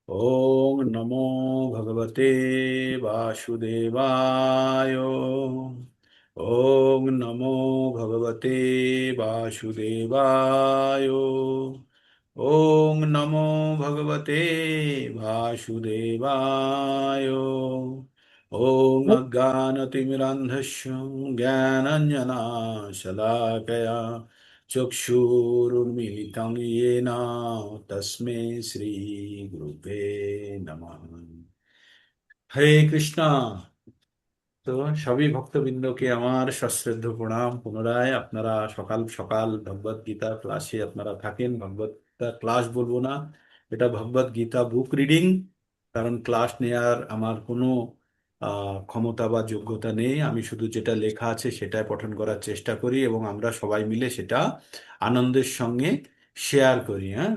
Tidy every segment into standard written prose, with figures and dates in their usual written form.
ओम नमो भगवते वासुदेवाय। ओम नमो भगवते वासुदेवाय। ओम नमो भगवते वासुदेवाय। ओम अज्ञानतिमिरान्धस्य ज्ञानाञ्जनशलाकया चक्षुरुन्मीलितं येन तस्मै श्रीगुरुवे नमः। हरे कृष्णा। তো সবই ভক্তবৃন্দকে আমার সশ্রদ্ধ প্রণাম। পুনরায় আপনারা সকাল সকাল ভগবদ গীতা ক্লাসে আপনারা থাকেন। ভগবদ গীতা ক্লাস বলবো না, এটা ভগবদ গীতা বুক রিডিং। কারণ ক্লাস নেয়ার আমার কোনো ক্ষমতা বা যোগ্যতা নেই। আমি শুধু যেটা লেখা আছে সেটাই পঠন করার চেষ্টা করি এবং আমরা সবাই মিলে সেটা আনন্দের সঙ্গে শেয়ার করি। হ্যাঁ,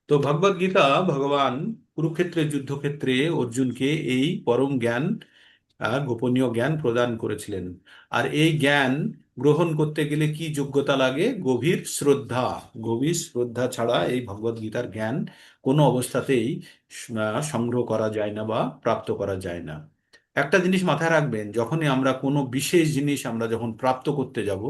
তো ভগবদ গীতা ভগবান কুরুক্ষেত্রের যুদ্ধক্ষেত্রে অর্জুনকে এই পরম জ্ঞান, গোপনীয় জ্ঞান প্রদান করেছিলেন। আর এই জ্ঞান গ্রহণ করতে গেলে কি যোগ্যতা লাগে? গভীর শ্রদ্ধা। গভীর শ্রদ্ধা ছাড়া এই ভগবদ গীতার জ্ঞান কোনো অবস্থাতেই সংগ্রহ করা যায় না বা প্রাপ্ত করা যায় না। একটা জিনিস মাথায় রাখবেন, যখনই আমরা কোনো বিশেষ জিনিস আমরা যখন প্রাপ্ত করতে যাব,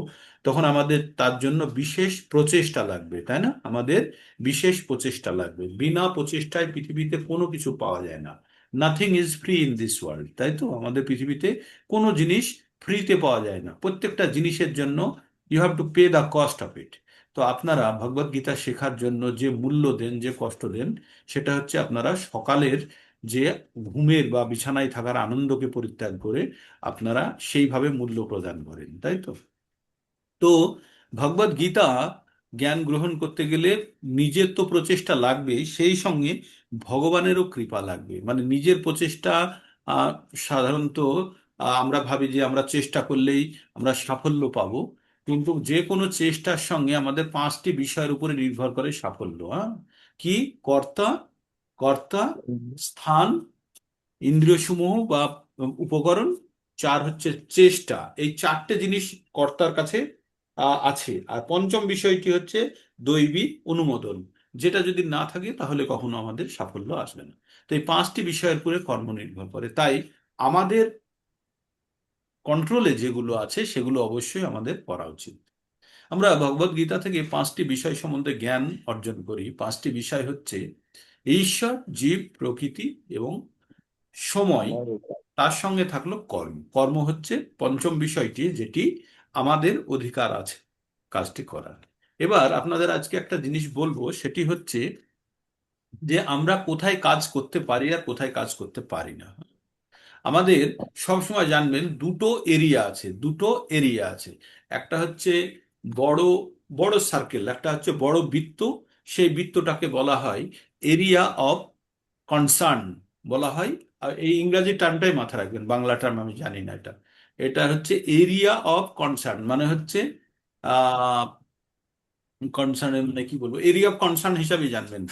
তখন আমাদের তার জন্য বিশেষ প্রচেষ্টা লাগবে, তাই না? আমাদের বিশেষ প্রচেষ্টা লাগবে। বিনা প্রচেষ্টায় পৃথিবীতে কোনো কিছু পাওয়া যায় না। Nothing is free in this world, তাই তো? আমাদের পৃথিবীতে কোনো জিনিস ফ্রিতে পাওয়া যায় না। প্রত্যেকটা জিনিসের জন্য you have to pay the cost of it. তো আপনারা ভগবদ গীতা শেখার জন্য যে মূল্য দেন, যে কষ্ট দেন, সেটা হচ্ছে আপনারা সকালের যে ঘুমের বা বিছানায় থাকার আনন্দকে পরিত্যাগ করে আপনারা সেইভাবে মূল্য প্রদান করেন, তাই তো? তো ভগবদ গীতা জ্ঞান গ্রহণ করতে গেলে নিজের তো প্রচেষ্টা লাগবেই, সেই সঙ্গে ভগবানেরও কৃপা লাগবে। মানে নিজের প্রচেষ্টা আহ, সাধারণত আমরা ভাবি যে আমরা চেষ্টা করলেই আমরা সাফল্য পাবো। কিন্তু যে কোনো চেষ্টার সঙ্গে আমাদের পাঁচটি বিষয়ের উপরে নির্ভর করে সাফল্য। হ্যাঁ, কি? কর্তা, কর্তা, স্থান, ইন্দ্রিয়সমূহ বা উপকরণ, চার হচ্ছে চেষ্টা। এই চারটে জিনিস কর্তার কাছে আছে। আর পঞ্চম বিষয়টি হচ্ছে দৈবী অনুমোদন। যেটা যদি না থাকে তাহলে কখনো আমাদের সাফল্য আসবে না। তো এই পাঁচটি বিষয়ের উপরে কর্ম নির্ভর করে। তাই আমাদের কন্ট্রোলে যেগুলো আছে সেগুলো অবশ্যই আমাদের করা উচিত। আমরা ভগবদ গীতা থেকে পাঁচটি বিষয় সম্বন্ধে জ্ঞান অর্জন করি। পাঁচটি বিষয় হচ্ছে ঈশ্বর, জীব, প্রকৃতি এবং সময়। তার সঙ্গে থাকলো কর্ম। কর্ম হচ্ছে পঞ্চম বিষয়টি, যেটি আমাদের অধিকার আছে কাজটি করার। এবার আপনাদের আজকে একটা জিনিস বলবো, সেটি হচ্ছে যে আমরা কোথায় কাজ করতে পারি আর কোথায় কাজ করতে পারি না। আমাদের সবসময় জানবেন দুটো এরিয়া আছে, দুটো এরিয়া আছে। একটা হচ্ছে বড় বড় সার্কেল, একটা হচ্ছে বড় বৃত্ত। সেই বৃত্তটাকে বলা হয় এরিয়া অফ কনসার্ন বলা হয়। আর এই ইংরাজি টার্মটাই মাথায় রাখবেন, বাংলা টার্ম আমি জানি না এটা। এটা হচ্ছে এরিয়া অফ কনসার্ন, মানে হচ্ছে আহ কনসার্ন, মানে কি বলবো, এরিয়া অফ কনসার্ন হিসাবে জানবেন।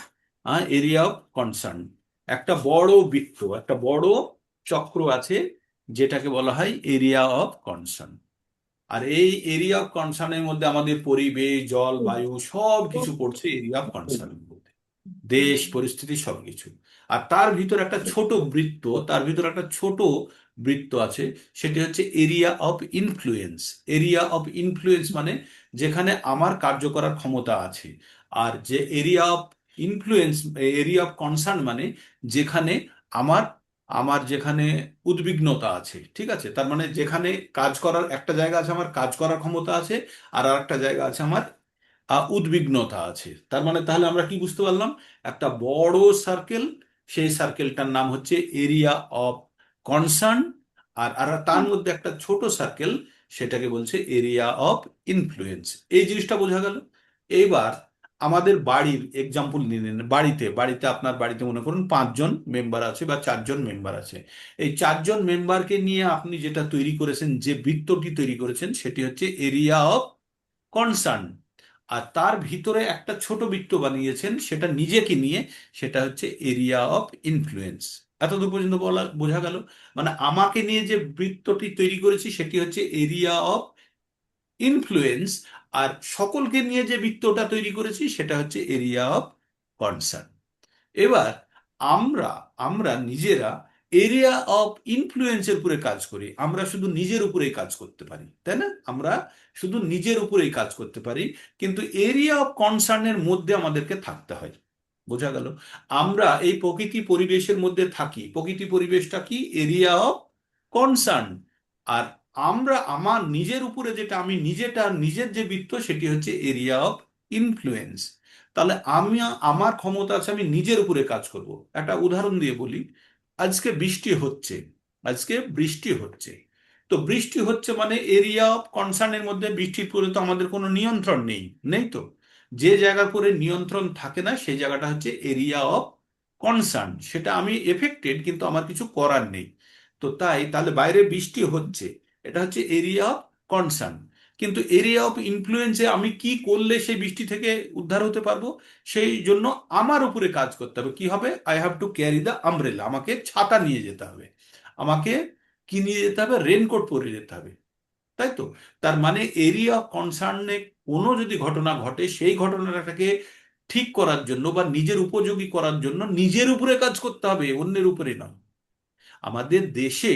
হ্যাঁ, এরিয়া অফ কনসার্ন। একটা বড় বৃত্ত, একটা বড় চক্র আছে, যেটাকে বলা হয় এরিয়া অফ কনসার্ন। আর এই এরিয়া অফ কনসার্নের মধ্যে আমাদের পরিবেশ, জল, বায়ু সব কিছু পড়ছে এরিয়া অফ কনসার্নের মধ্যে। দেশ পরিস্থিতি সবকিছু। আর তার ভিতর একটা ছোট বৃত্ত, তার ভিতর একটা ছোট বৃত্ত আছে, সেটি হচ্ছে area of influence. Area of influence মানে যেখানে আমার কার্য করার ক্ষমতা আছে। আর যে area of influence, area of concern মানে যেখানে আমার আমার যেখানে উদ্বিগ্নতা আছে। ঠিক আছে, তার মানে যেখানে কাজ করার একটা জায়গা আছে, আমার কাজ করার ক্ষমতা আছে, আর আরেকটা জায়গা আছে আমার উদ্বিগ্নতা আছে। তার মানে তাহলে আমরা কি বুঝতে পারলাম? একটা বড় সার্কেল, সেই সার্কেলটার নাম হচ্ছে এরিয়া অফ কনসার্ন। আর আর তার মধ্যে একটা ছোট সার্কেল, সেটাকে বলছে এরিয়া অফ ইনফ্লুয়েন্স। এই জিনিসটা বোঝা গেল। এইবার আমাদের বাড়ির এক্সাম্পল নিলেন। বাড়িতে বাড়িতে আপনার বাড়িতে মনে করুন পাঁচজন মেম্বার আছে বা চারজন মেম্বার আছে। এই চারজন মেম্বারকে নিয়ে আপনি যেটা তৈরি করেছেন, যে বৃত্তটি তৈরি করেছেন, সেটি হচ্ছে এরিয়া অফ কনসার্ন। আর তার ভিতরে একটা ছোট বৃত্ত বানিয়েছেন সেটা নিজেকে নিয়ে, সেটা হচ্ছে এরিয়া অফ ইনফ্লুয়েন্স। এতদূর পর্যন্ত বোঝা গেল? মানে আমাকে নিয়ে যে বৃত্তটি তৈরি করেছি সেটি হচ্ছে এরিয়া অফ ইনফ্লুয়েন্স। আর সকলকে নিয়ে যে বৃত্তটা তৈরি করেছি সেটা হচ্ছে এরিয়া অফ কনসার্ন। এবার আমরা আমরা নিজেরা এরিয়া অফ ইনফ্লুয়েন্সের উপরে কাজ করি। আমরা শুধু নিজের উপরেই কাজ করতে পারি, তাই না? আমরা শুধু নিজের উপরেই কাজ করতে পারি, কিন্তু এরিয়া অফ কনসার্নের মধ্যে আমাদেরকে থাকতে হয়। বোঝা গেল? আমরা এই প্রকৃতি পরিবেশের মধ্যে থাকি। প্রকৃতি পরিবেশটা কি? Area of concern. আর আমরা আমার নিজের উপরে যেটা, আমি নিজেটা, নিজের যে বৃত্ত, সেটি হচ্ছে এরিয়া অফ ইনফ্লুয়েন্স। তাহলে আমি, আমার ক্ষমতা আছে আমি নিজের উপরে কাজ করব। একটা উদাহরণ দিয়ে বলি। আজকে বৃষ্টি হচ্ছে, আজকে বৃষ্টি হচ্ছে। তো বৃষ্টি হচ্ছে মানে এরিয়া অফ কনসার্নের মধ্যে বৃষ্টির উপরে তো আমাদের কোনো নিয়ন্ত্রণ নেই, নেই তো। যে জায়গার উপরে নিয়ন্ত্রণ থাকে না সেই জায়গাটা হচ্ছে এরিয়া অফ কনসার্ন। সেটা আমি এফেক্টেড, কিন্তু আমার কিছু করার নেই। তো তাই তাহলে বাইরে বৃষ্টি হচ্ছে, এটা হচ্ছে এরিয়া অফ কনসার্ন। কিন্তু এরিয়া অফ ইনফ্লুয়েন্সে আমি কি করলে সেই বৃষ্টি থেকে উদ্ধার হতে পারবো? সেই জন্য আমার উপরে কাজ করতে হবে। কি হবে? I have to carry the umbrella. আমাকে ছাতা নিয়ে যেতে হবে। আমাকে কি নিয়ে যেতে হবে? রেনকোট পরে যেতে হবে। তাই তো? তার মানে এরিয়া অফ কনসার্নে কোনো যদি ঘটনা ঘটে, সেই ঘটনাটাকে ঠিক করার জন্য বা নিজের উপযোগী করার জন্য নিজের উপরে কাজ করতে হবে, অন্যের উপরে নয়। আমাদের দেশে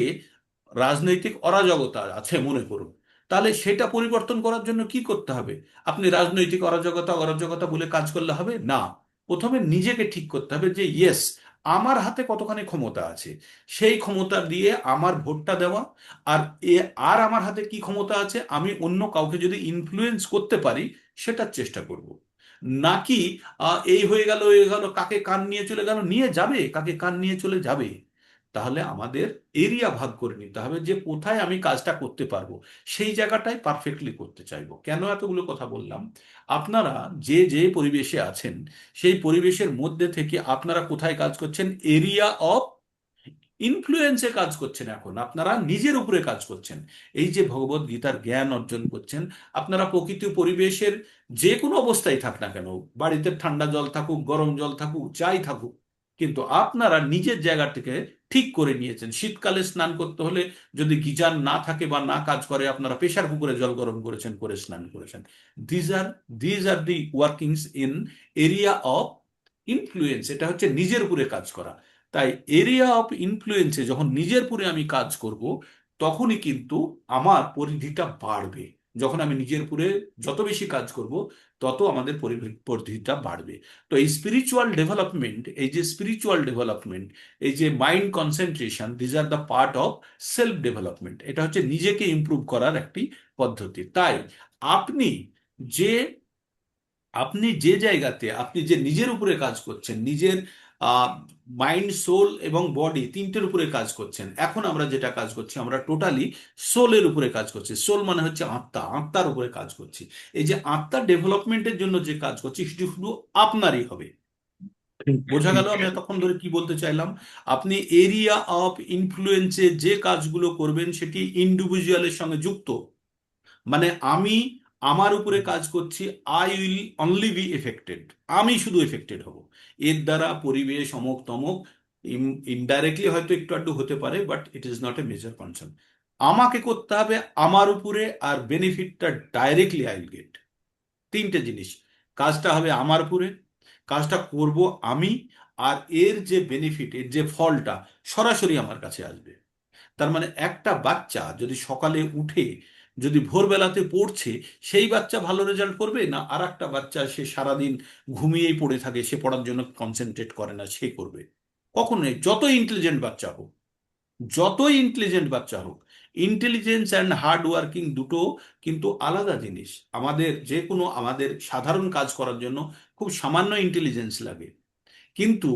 রাজনৈতিক অরাজকতা আছে মনে করুন, তাহলে সেটা পরিবর্তন করার জন্য কি করতে হবে? আপনি রাজনৈতিক অরাজকতা অরাজকতা বলে কাজ করলে হবে না। প্রথমে নিজেকে ঠিক করতে হবে যে ইয়েস, আমার হাতে কতখানি ক্ষমতা আছে, সেই ক্ষমতা দিয়ে আমার ভোটটা দেওয়া। আর এ, আর আমার হাতে কি ক্ষমতা আছে, আমি অন্য কাউকে যদি ইনফ্লুয়েন্স করতে পারি সেটার চেষ্টা করব। নাকি এই হয়ে গেল, হয়ে গেল, কাকে কান নিয়ে চলে গেল, নিয়ে যাবে, কাকে কান নিয়ে চলে যাবে। তাহলে আমাদের এরিয়া ভাগ করে নিতে হবে যে কোথায় আমি কাজটা করতে পারবো, সেই জায়গাটাই পারফেক্টলি করতে চাইবো। কেন এতগুলো কথা বললাম? আপনারা যে যে পরিবেশে আছেন, সেই পরিবেশের মধ্যে থেকে আপনারা কোথায় কাজ করছেন? এরিয়া অফ ইনফ্লুয়েন্সে কাজ করছেন। এখন আপনারা নিজের উপরে কাজ করছেন। এই যে ভগবত গীতার জ্ঞান অর্জন করছেন, আপনারা প্রকৃতি পরিবেশের যে কোনো অবস্থায় থাক না কেন, বাড়িতে ঠান্ডা জল থাকুক, গরম জল থাকুক, যাই থাকুক, কিন্তু আপনারা নিজের জায়গা থেকে ঠিক করে নিয়েছেন। শীতকালে স্নান করতে হলে যদি গিজার না থাকে বা না কাজ করে, আপনারা প্রেসার কুকারে জল গরম করেছেন, করে স্নান করেছেন। These are these are the workings in area of influence. এটা হচ্ছে নিজের উপরে কাজ করা। তাই এরিয়া অফ ইনফ্লুয়েন্সে যখন নিজের উপরে আমি কাজ করব, তখনই কিন্তু আমার পরিধিটা বাড়বে। যখন আমি নিজের উপরে যত বেশি কাজ করব, তত আমাদের পরিধিটা বাড়বে। তো এই স্পিরিচুয়াল ডেভেলপমেন্ট, এই যে স্পিরিচুয়াল ডেভেলপমেন্ট, এই যে mind concentration, these are the part of self development. এটা হচ্ছে নিজেকে ইমপ্রুভ করার একটি পদ্ধতি। তাই আপনি যে আপনি যে জায়গাতে, আপনি যে নিজের উপরে কাজ করছেন, নিজের মাইন্ড, সোল এবং বডি তিনটের উপরে কাজ করছেন। এখন আমরা যেটা কাজ করছি, আমরা টোটালি সোলের উপরে কাজ করছি। সোল মানে হচ্ছে আত্মা, আত্মার উপরে কাজ করছি। এই যে আত্মার ডেভেলপমেন্টের জন্য যে কাজ করছি, সেটি শুধু আপনারই হবে। বোঝা গেল আমি এতক্ষণ ধরে কি বলতে চাইলাম? আপনি এরিয়া অফ ইনফ্লুয়েন্সে যে কাজগুলো করবেন, সেটি ইন্ডিভিজুয়ালের সঙ্গে যুক্ত। মানে আমি আমার উপরে কাজ করছি, I will only be affected. আমি শুধু এফেক্টেড হব। এর দ্বারা পরিবেশ অমুক তমুক ইনডাইরেক্টলি হয়তো একটু আধটু হতে পারে, but it is not a major concern. আমাকে করতে হবে আমার উপরে, আর বেনিফিটটা ডাইরেক্টলি আই উইল গেট। তিনটে জিনিস। কাজটা হবে আমার উপরে, কাজটা করব আমি, আর এর যে বেনিফিট, এর যে ফলটা সরাসরি আমার কাছে আসবে। তার মানে একটা বাচ্চা যদি সকালে উঠে, যদি ভোরবেলাতে পড়ছে, সেই বাচ্চা ভালো রেজাল্ট করবে না আর একটা বাচ্চা সে সারাদিন ঘুমিয়েই পড়ে থাকে, সে পড়ার জন্য কনসেন্ট্রেট করে না, সে করবে? কখনোই। যতই ইন্টেলিজেন্ট বাচ্চা হোক, যতই ইন্টেলিজেন্ট বাচ্চা হোক, ইন্টেলিজেন্স অ্যান্ড হার্ড ওয়ার্কিং দুটো কিন্তু আলাদা জিনিস। আমাদের যে কোনো, আমাদের সাধারণ কাজ করার জন্য খুব সামান্য ইন্টেলিজেন্স লাগে, কিন্তু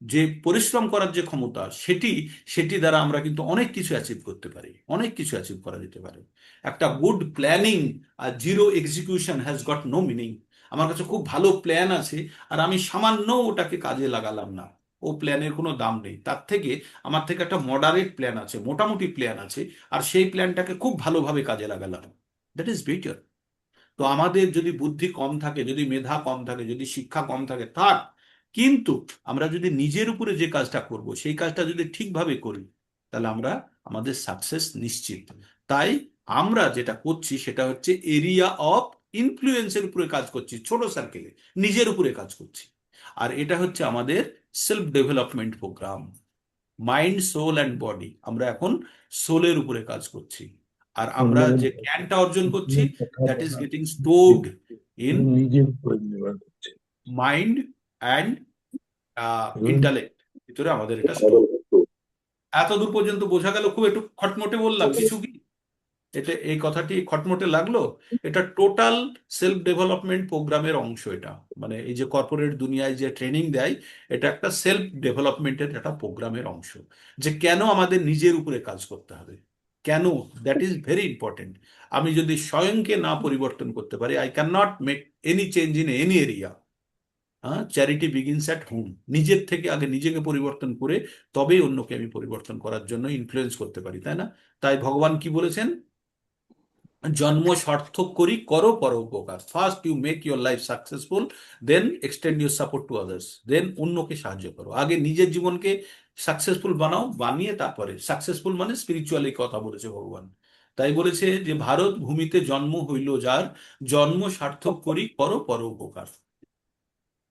যে পরিশ্রম করার যে ক্ষমতা, সেটি সেটি দ্বারা আমরা কিন্তু অনেক কিছু অ্যাচিভ করতে পারি, অনেক কিছু অ্যাচিভ করা যেতে পারে। একটা গুড প্ল্যানিং আর zero execution has got no meaning. আমার কাছে খুব ভালো প্ল্যান আছে, আর আমি সামান্য ওটাকে কাজে লাগালাম না, ও প্ল্যানের কোনো দাম নেই। তার থেকে আমার থেকে একটা মডারেট প্ল্যান আছে, মোটামুটি প্ল্যান আছে, আর সেই প্ল্যানটাকে খুব ভালোভাবে কাজে লাগালাম, দ্যাট ইজ বেটার। তো আমাদের যদি বুদ্ধি কম থাকে, যদি মেধা কম থাকে, যদি শিক্ষা কম থাকে, থাক, কিন্তু আমরা যদি নিজের উপরে যে কাজটা করব, সেই কাজটা যদি ঠিকভাবে করি, তাহলে আমরা, আমাদের সাকসেস নিশ্চিত। তাই আমরা যেটা করছি সেটা হচ্ছে এরিয়া অফ ইনফ্লুয়েন্সের উপরে কাজ করছি, ছোট সার্কেলে নিজের উপরে কাজ করছি। আর এটা হচ্ছে আমাদের self development programme. Mind, soul and body, আমরা এখন সোলের উপরে কাজ করছি। আর আমরা মানে যে জ্ঞানটা অর্জন করছি, কথা দ্যাট ইজ বলা গেটিং স্টোরড ইন নিজের উপরে নির্ভর করছে। Mind and hmm. ইন্টালেক্ট, ভিতরে আমাদের এটা স্টোর। এত দূর পর্যন্ত বোঝা গেল? খুব একটু খটমটে বললাম কিছু কি? এটা, এই কথাটি খটমটে লাগলো? এটা টোটাল সেলফ ডেভেলপমেন্ট প্রোগ্রামের অংশ এটা। মানে এই যে কর্পোরেট দুনিয়ায় যে ট্রেনিং দেয়, এটা একটা সেলফ ডেভেলপমেন্টের একটা প্রোগ্রামের অংশ। যে কেন আমাদের নিজের উপরে কাজ করতে হবে, কেন, দ্যাট ইজ ভেরি ইম্পর্টেন্ট। আমি যদি স্বয়ংকে না পরিবর্তন করতে পারি, I can not make any change in any area. হ্যাঁ, চ্যারিটি বিগিনস অ্যাট হোম। নিজের থেকে আগে নিজেকে পরিবর্তন করে তবেই অন্যকে আমি পরিবর্তন করার জন্য ইনফ্লুয়েন্স করতে পারি, তাই না? তাই ভগবান কি বলেছেন? জন্ম সার্থক করি, করো পরোপকার। First you make your life successful, then extend your support to others, then অন্যকে সাহায্য করো। আগে নিজের জীবনকে সাকসেসফুল বানাও, বানিয়ে তারপরে সাকসেসফুল মানে স্পিরিচুয়ালি কথা বলেছে ভগবান। তাই বলেছে যে ভারত ভূমিতে জন্ম হইল যার, জন্ম সার্থক করি, করো পরোপকার।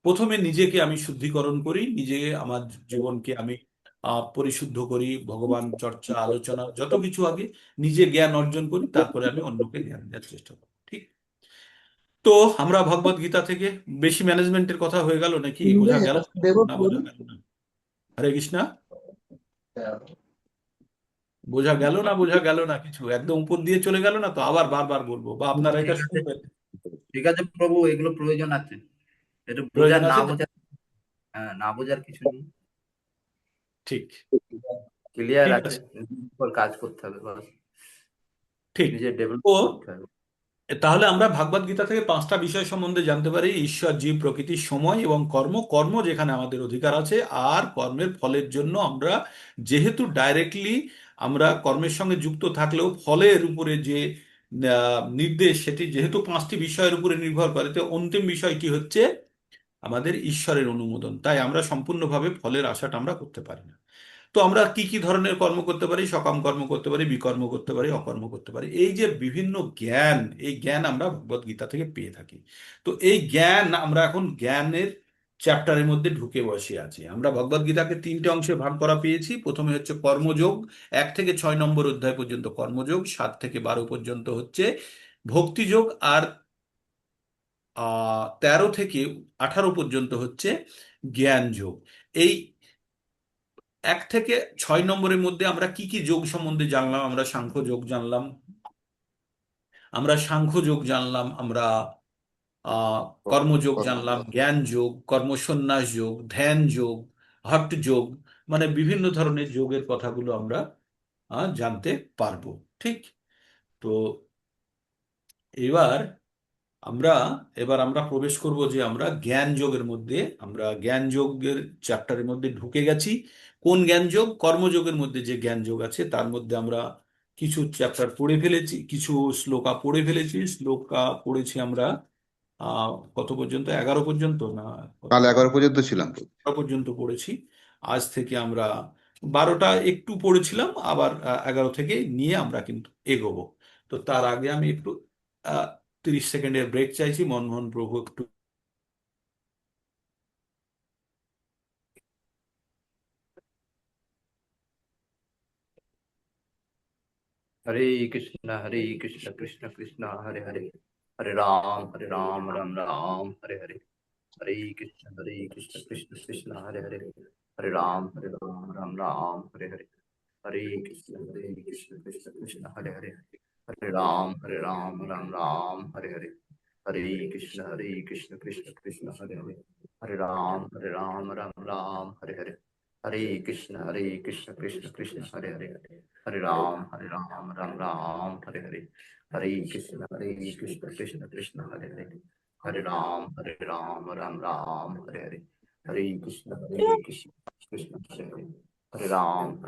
প্রথমে নিজেকে আমি শুদ্ধিকরণ করি, নিজে আমার জীবনকে আমি পরিশুদ্ধ করি, ভগবান চর্চা আলোচনা যত কিছু আগে নিজে জ্ঞান অর্জন করি, তারপরে আমি অন্যকে জ্ঞান দেওয়ার চেষ্টা করি। ঠিক? তো আমরা ভগবত গীতা থেকে, বেশি ম্যানেজমেন্টের কথা হয়ে গেল নাকি? শুনলে বোঝা গেল দেব না ফুল। বোঝা গেল না? হরে কৃষ্ণ। বোঝা গেল না বোঝা গেল না কিছু? একদম উপর দিয়ে চলে গেল না তো? আবার বারবার বলবো, বা আপনারা এটা ঠিক আছে, শুনবেন? ঠিক আছে প্রভু, এগুলো প্রয়োজন আছে। এটা বোঝার প্রয়োজন না আছে তো? বোঝার, হ্যাঁ, না বোঝার কিছু নেই। ঠিক। ক্লিয়ার ঠিক আছে, আছে। নিজের উপর কাজ করতে হবে বাস, ঠিক। নিজের ডেভেলপ তো করতে হবে। তাহলে আমরা ভাগবত গীতা থেকে পাঁচটা বিষয় সম্বন্ধে জানতে পারি: ঈশ্বর, জীব, প্রকৃতি, সময় এবং কর্ম। কর্ম যেখানে আমাদের অধিকার আছে, আর কর্মের ফলের জন্য আমরা যেহেতু ডাইরেক্টলি আমরা কর্মের সঙ্গে যুক্ত থাকলেও ফলের উপরে যে নির্দেশ, সেটি যেহেতু পাঁচটি বিষয়ের উপরে নির্ভর করে, তো অন্তিম বিষয়টি হচ্ছে আমাদের ঈশ্বরের অনুমোদন। তাই আমরা সম্পূর্ণভাবে ফলের আশাটা আমরা করতে পারি না। তো আমরা কি কি ধরনের কর্ম করতে পারি? সকাম কর্ম করতে পারি, বিকর্ম করতে পারি, অকর্ম করতে পারি। এই যে বিভিন্ন জ্ঞান, এই জ্ঞান আমরা ভগবত গীতা থেকে পেয়ে থাকি। তো এই জ্ঞান আমরা এখন জ্ঞানের চ্যাপ্টারের মধ্যে ঢুকে বসে আছি। আমরা ভগবত গীতাকে তিনটে অংশে ভাগ করা পেয়েছি। প্রথমে হচ্ছে কর্মযোগ, 1 থেকে 6 নম্বর অধ্যায় পর্যন্ত কর্মযোগ, 7 থেকে 12 পর্যন্ত হচ্ছে ভক্তিযোগ, আর 13 থেকে 18 পর্যন্ত হচ্ছে জ্ঞান যোগ। এই 1 থেকে 6 নম্বরের মধ্যে আমরা কি কি যোগ সম্বন্ধে জানলাম? আমরা সাংখ্য যোগ জানলাম, আমরা আহ কর্মযোগ জানলাম, জ্ঞান যোগ, কর্মসন্ন্যাস যোগ, ধ্যান যোগ, হঠ যোগ, মানে বিভিন্ন ধরনের যোগের কথাগুলো আমরা জানতে পারবো। ঠিক? তো এবার আমরা এবার আমরা প্রবেশ করব যে আমরা জ্ঞান যোগের মধ্যে। আমরা জ্ঞান যোগের চ্যাপ্টারের মধ্যে ঢুকে গেছি। কোন জ্ঞান যোগ? কর্মযোগের মধ্যে যে জ্ঞান যোগ আছে তার মধ্যে আমরা কিছু চ্যাপ্টার পড়ে ফেলেছি, কিছু শ্লোকা পড়ে ফেলেছি। শ্লোকা পড়েছি আমরা কত পর্যন্ত? 11 পর্যন্ত না? কত কাল পর্যন্ত? 11 পর্যন্ত ছিলাম। 11 পর্যন্ত পড়েছি। আজ থেকে আমরা 12টা একটু পড়েছিলাম, আবার 11 থেকে নিয়ে আমরা কিন্তু এগোবো। তো তার আগে আমি একটু আহ 30 সেকেন্ডের ব্রেক চাইছি। মনমোহন প্রভু একটু। हरे कृष्ण कृष्ण कृष्ण हरे हरे, हरे राम राम राम हरे हरे, हरे कृष्ण कृष्ण कृष्ण हरे हरे, हरे राम राम राम हरे हरे, हरे कृष्ण कृष्ण कृष्ण हरे हरे, हरे राम राम राम हरे हरे, हरे कृष्ण कृष्ण कृष्ण हरे हरे, हरे राम राम राम हरे हरे, हरे कृष्ण कृष्ण कृष्ण हरे हरे, हरे राम राम हरे हरे, हरे कृष्ण कृष्ण कृष्ण हरे हरे, हरे राम राम हरे हरे, हरे कृष्ण कृष्ण हरे हरे, हरे राम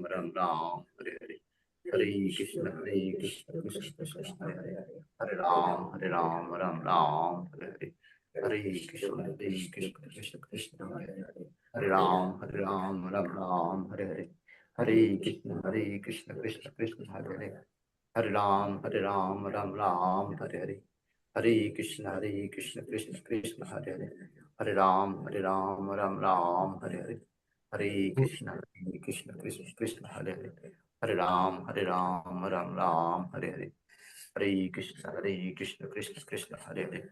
राम हरे हरे, हरे कृष्ण कृष्ण कृष्ण हरे हरे, हरे राम राम हरे हरे, हरे कृष्ण कृष्ण कृष्ण हरे हरे, हरे राम राम हरे हरे, हरे कृष्ण कृष्ण कृष्ण हरे हरे, हरे राम राम राम हरे हरे, हरे कृष्ण कृष्ण कृष्ण हरे हरे, हरे राम राम राम हरे हरे हरे कृष्ण कृष्ण कृष्ण हरे हरे हरे राम राम हरे हरे हरे कृष्ण कृष्ण कृष्ण हरे हरे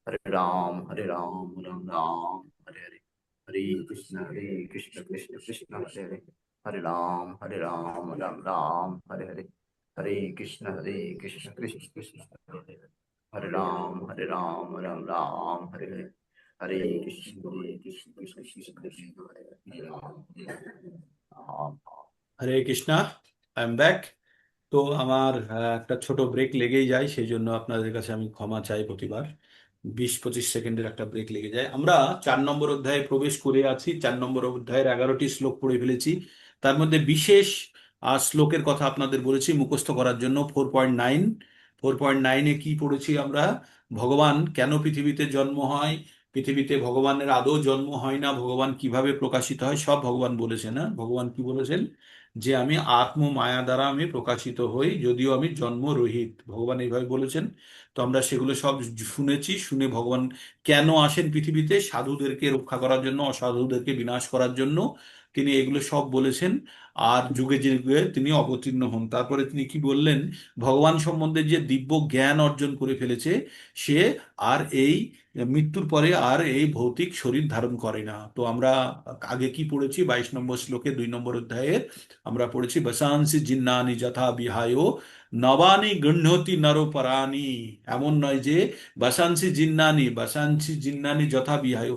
हरे राम राम हरे हरे हरे कृष्ण कृष्ण कृष्ण हरे हरे हरे राम राम हरे हरे हरे कृष्ण कृष्ण कृष्ण हरे हरे हरे राम राम हरे हरे हरे कृष्ण कृष्ण कृष्ण हरे राम राम হরে কৃষ্ণা, আই এম ব্যাক। তো আমার একটা ছোট ব্রেক লেগেই যায়, সেই জন্য আপনাদের কাছে আমি ক্ষমা চাই। প্রতিবার 20-25 সেকেন্ডের একটা ব্রেক লেগে যায়। আমরা 4 নম্বর অধ্যায়ে প্রবেশ করে আছি। 4 নম্বর অধ্যায়ের 11টি শ্লোক পড়ে ফেলেছি। তার মধ্যে বিশেষ শ্লোকের কথা আপনাদের বলেছি মুখস্থ করার জন্য। 4.9, 4.9-এ কি পড়েছি আমরা? ভগবান কেন পৃথিবীতে জন্ম হয়, পৃথিবীতে ভগবানের আদৌ জন্ম হয় না, ভগবান কিভাবে প্রকাশিত হয়, সব ভগবান বলেছেন। না, ভগবান কি বলেছেন? যে আমি আত্ম মায়া দ্বারা আমি প্রকাশিত হই, যদিও আমি জন্মরহিত, ভগবান এইভাবে বলেছেন। তো আমরা সেগুলো সব শুনেছি। শুনে ভগবান কেন আসেন পৃথিবীতে? সাধুদেরকে রক্ষা করার জন্য, অসাধুদেরকে বিনাশ করার জন্য তিনি এগুলো সব বলেছেন। আর যুগে যুগে তিনি অবতীর্ণ হন। তারপরে তিনি কি বললেন? ভগবান সম্বন্ধে যে দিব্য জ্ঞান অর্জন করে ফেলেছে, সে আর এই মৃত্যুর পরে আর এই ভৌতিক শরীর ধারণ করে না। তো আমরা আগে কি পড়েছি? 22 নম্বর শ্লোকে 2 নম্বর অধ্যায়ে আমরা পড়েছি, বসাংসি জিন্নানি যথা বিহায়ো নবানি গৃহ্ণতি নরপরাণি। এমন নয় যে বাসাংসি জিন্নানি যথা বিহায়ো,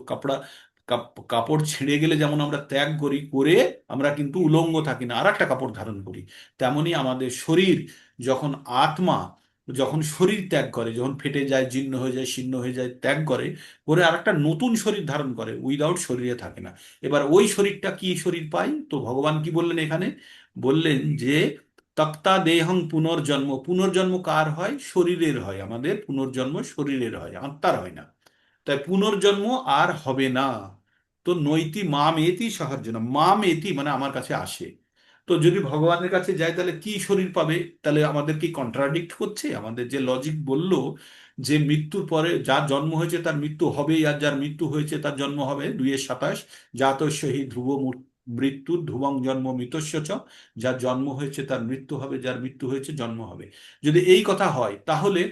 কাপড় ছিঁড়ে গেলে যেমন আমরা ত্যাগ করি, করে আমরা কিন্তু উলঙ্গ থাকি না, আর একটা কাপড় ধারণ করি। তেমনি আমাদের শরীর, যখন আত্মা যখন শরীর ত্যাগ করে, যখন ফেটে যায়, জীর্ণ হয়ে যায়, শীর্ণ হয়ে যায়, ত্যাগ করে, করে আর একটা নতুন শরীর ধারণ করে, উইদাউট শরীরে থাকে না। এবার ওই শরীরটা কি শরীর পাই? তো ভগবান কি বললেন এখানে? বললেন যে তক্তা দেহং পুনর্জন্ম। পুনর্জন্ম কার হয়? শরীরের হয়। আমাদের পুনর্জন্ম শরীরের হয়, আত্মার হয় না। তাই পুনর্জন্ম আর হবে না। তো নৈতি মাম এতি সাহায্য, মাম এতি মানে আমার কাছে আসে। তো যদি ভগবানের কাছে যায় তাহলে কি শরীর পাবে? তাহলে আমাদের কি কন্ট্রাডিক্ট করছে? আমাদের যে লজিক বলল যে মৃত্যুর পরে যার জন্ম হয়েছে তার মৃত্যু হবেই, আর যার মৃত্যু হয়েছে তার জন্ম হবে। 2-27, জাতস্য হি ধ্রুব মৃত্যু ধ্রুবং জন্ম মৃতস্য চ। যার জন্ম হয়েছে তার মৃত্যু হবে, যার মৃত্যু হয়েছে জন্ম হবে। যদি এই কথা হয়, তাহলে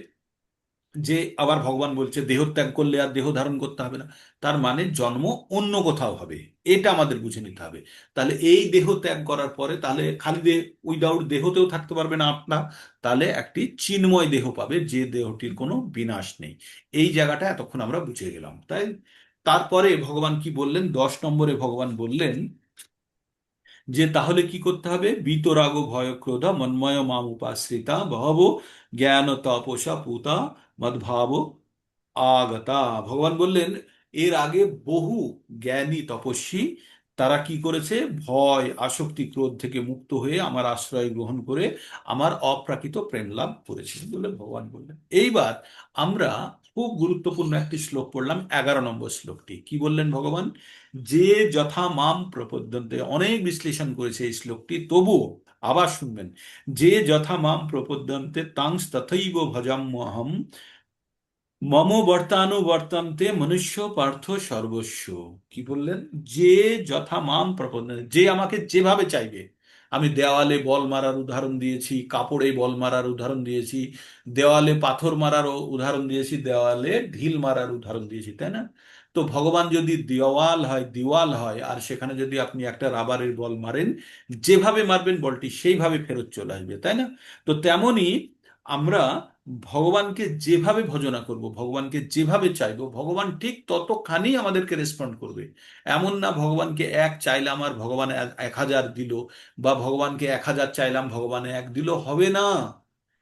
যে আবার ভগবান বলছে দেহ ত্যাগ করলে আর দেহ ধারণ করতে হবে না, তার মানে জন্ম অন্য কোথাও হবে। এটা আমাদের বুঝে নিতে হবে। তাহলে এই দেহ ত্যাগ করার পরে তাহলে খালি দেহ, উইদাউট দেহতেও থাকতে পারবে না আত্মা। তাহলে একটি চিন্ময় দেহ পাবে, যে দেহটির কোনো বিনাশ নেই। এই জায়গাটা এতক্ষণ আমরা বুঝে গেলাম, তাই? তারপরে ভগবান কি বললেন? 10 নম্বরে ভগবান বললেন যে তাহলে কি করতে হবে? বিতরাগ ভয় ক্রোধ মন্ময় মাম উপাশ্রিতা বহব জ্ঞান তপসা পুতা মদ্ভাব আগতা। ভগবান বললেন এর আগে বহু জ্ঞানী তপস্বী, তারা কি করেছে? ভয় আসক্তি ক্রোধ থেকে মুক্ত হয়ে আমার আশ্রয় গ্রহণ করে আমার অপ্রাকৃত প্রেম লাভ করেছে বলে ভগবান বললেন। এইবার আমরা খুব গুরুত্বপূর্ণ একটি শ্লোক পড়লাম, 11 নম্বর শ্লোকটি। কি বললেন ভগবান? যে যথা মাম প্রপদ্যন্তে। অনেক বিশ্লেষণ করেছে এই শ্লোকটি, তবুও আবার শুনবেন। যে যথা মাম প্রপদ্যন্তে তাংস তথৈব ভজাম্যহম মম বর্তানুবর্তন্তে মনুষ্য পার্থ সর্বস্ব। কি বললেন? যে যথা মাম প্রপদ্যন্তে, যে আমাকে যেভাবে চাইবে। আমি দেওয়ালে বল মারার উদাহরণ দিয়েছি, কাপড়ে বল মারার উদাহরণ দিয়েছি, দেওয়ালে পাথর মারার উদাহরণ দিয়েছি, দেওয়ালে ঢিল মারার উদাহরণ দিয়েছি, তাই না? তো ভগবান যদি দেওয়াল হয়, দিওয়াল হয়, আর সেখানে যদি আপনি একটা রাবারের বল মারেন, যেভাবে মারবেন বলটি সেইভাবে ফেরত চলে আসবে, তাই না? তো তেমনি আমরা ভগবানকে যেভাবে ভজনা করব, ভগবানকে যেভাবে চাইবো, ভগবান ঠিক ততখানি আমাদেরকে রেসপন্ড করবে। এমন না ভগবানকে 1 চাইলাম আর ভগবান 1000 দিল, বা ভগবানকে 1000 চাইলাম ভগবান 1 দিল, হবে না।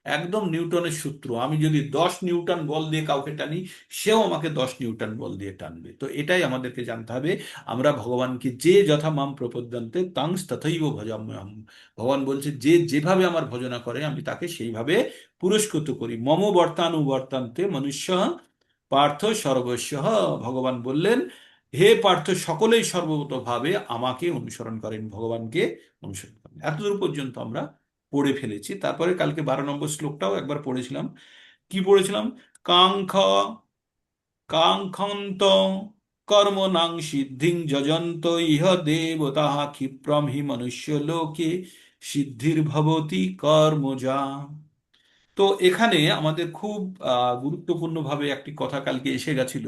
একদম নিউটনের সূত্র, আমি যদি 10 নিউটন বল দিয়ে কাউকে টানি, সেও আমাকে 10 নিউটন বল দিয়ে টানবে। তো এটাই আমাদেরকে জানতে হবে। আমরা ভগবানকে যে যথা মাম প্রপদ্যন্তে তাংস তথৈব ভজাম্যহম। ভগবান বলছে যে যেভাবে আমার ভজনা করে আমি তাকে সেইভাবে পুরস্কৃত করি। মম বর্তানুবর্তান্তে মনুষ্য পার্থ সর্বস্ব। ভগবান বললেন হে পার্থ, সকলেই সর্বতভাবে আমাকে অনুসরণ করেন, ভগবানকে অনুসরণ করেন। এতদূর পর্যন্ত আমরা পড়ে ফেলেছি। তারপরে কালকে 12 নম্বর শ্লোকটাও একবার পড়েছিলাম। কি পড়েছিলাম? কাঙ্ক্ষ কাঙ্ক্ষন্ত কর্মণাং সিদ্ধিং যজন্ত ইহ দেবতাঃ ক্ষিপ্রম হি মনুষ্য লোকে সিদ্ধির ভবতি কর্মজা। তো এখানে আমাদের খুব গুরুত্বপূর্ণভাবে একটি কথা কালকে এসে গেছিল।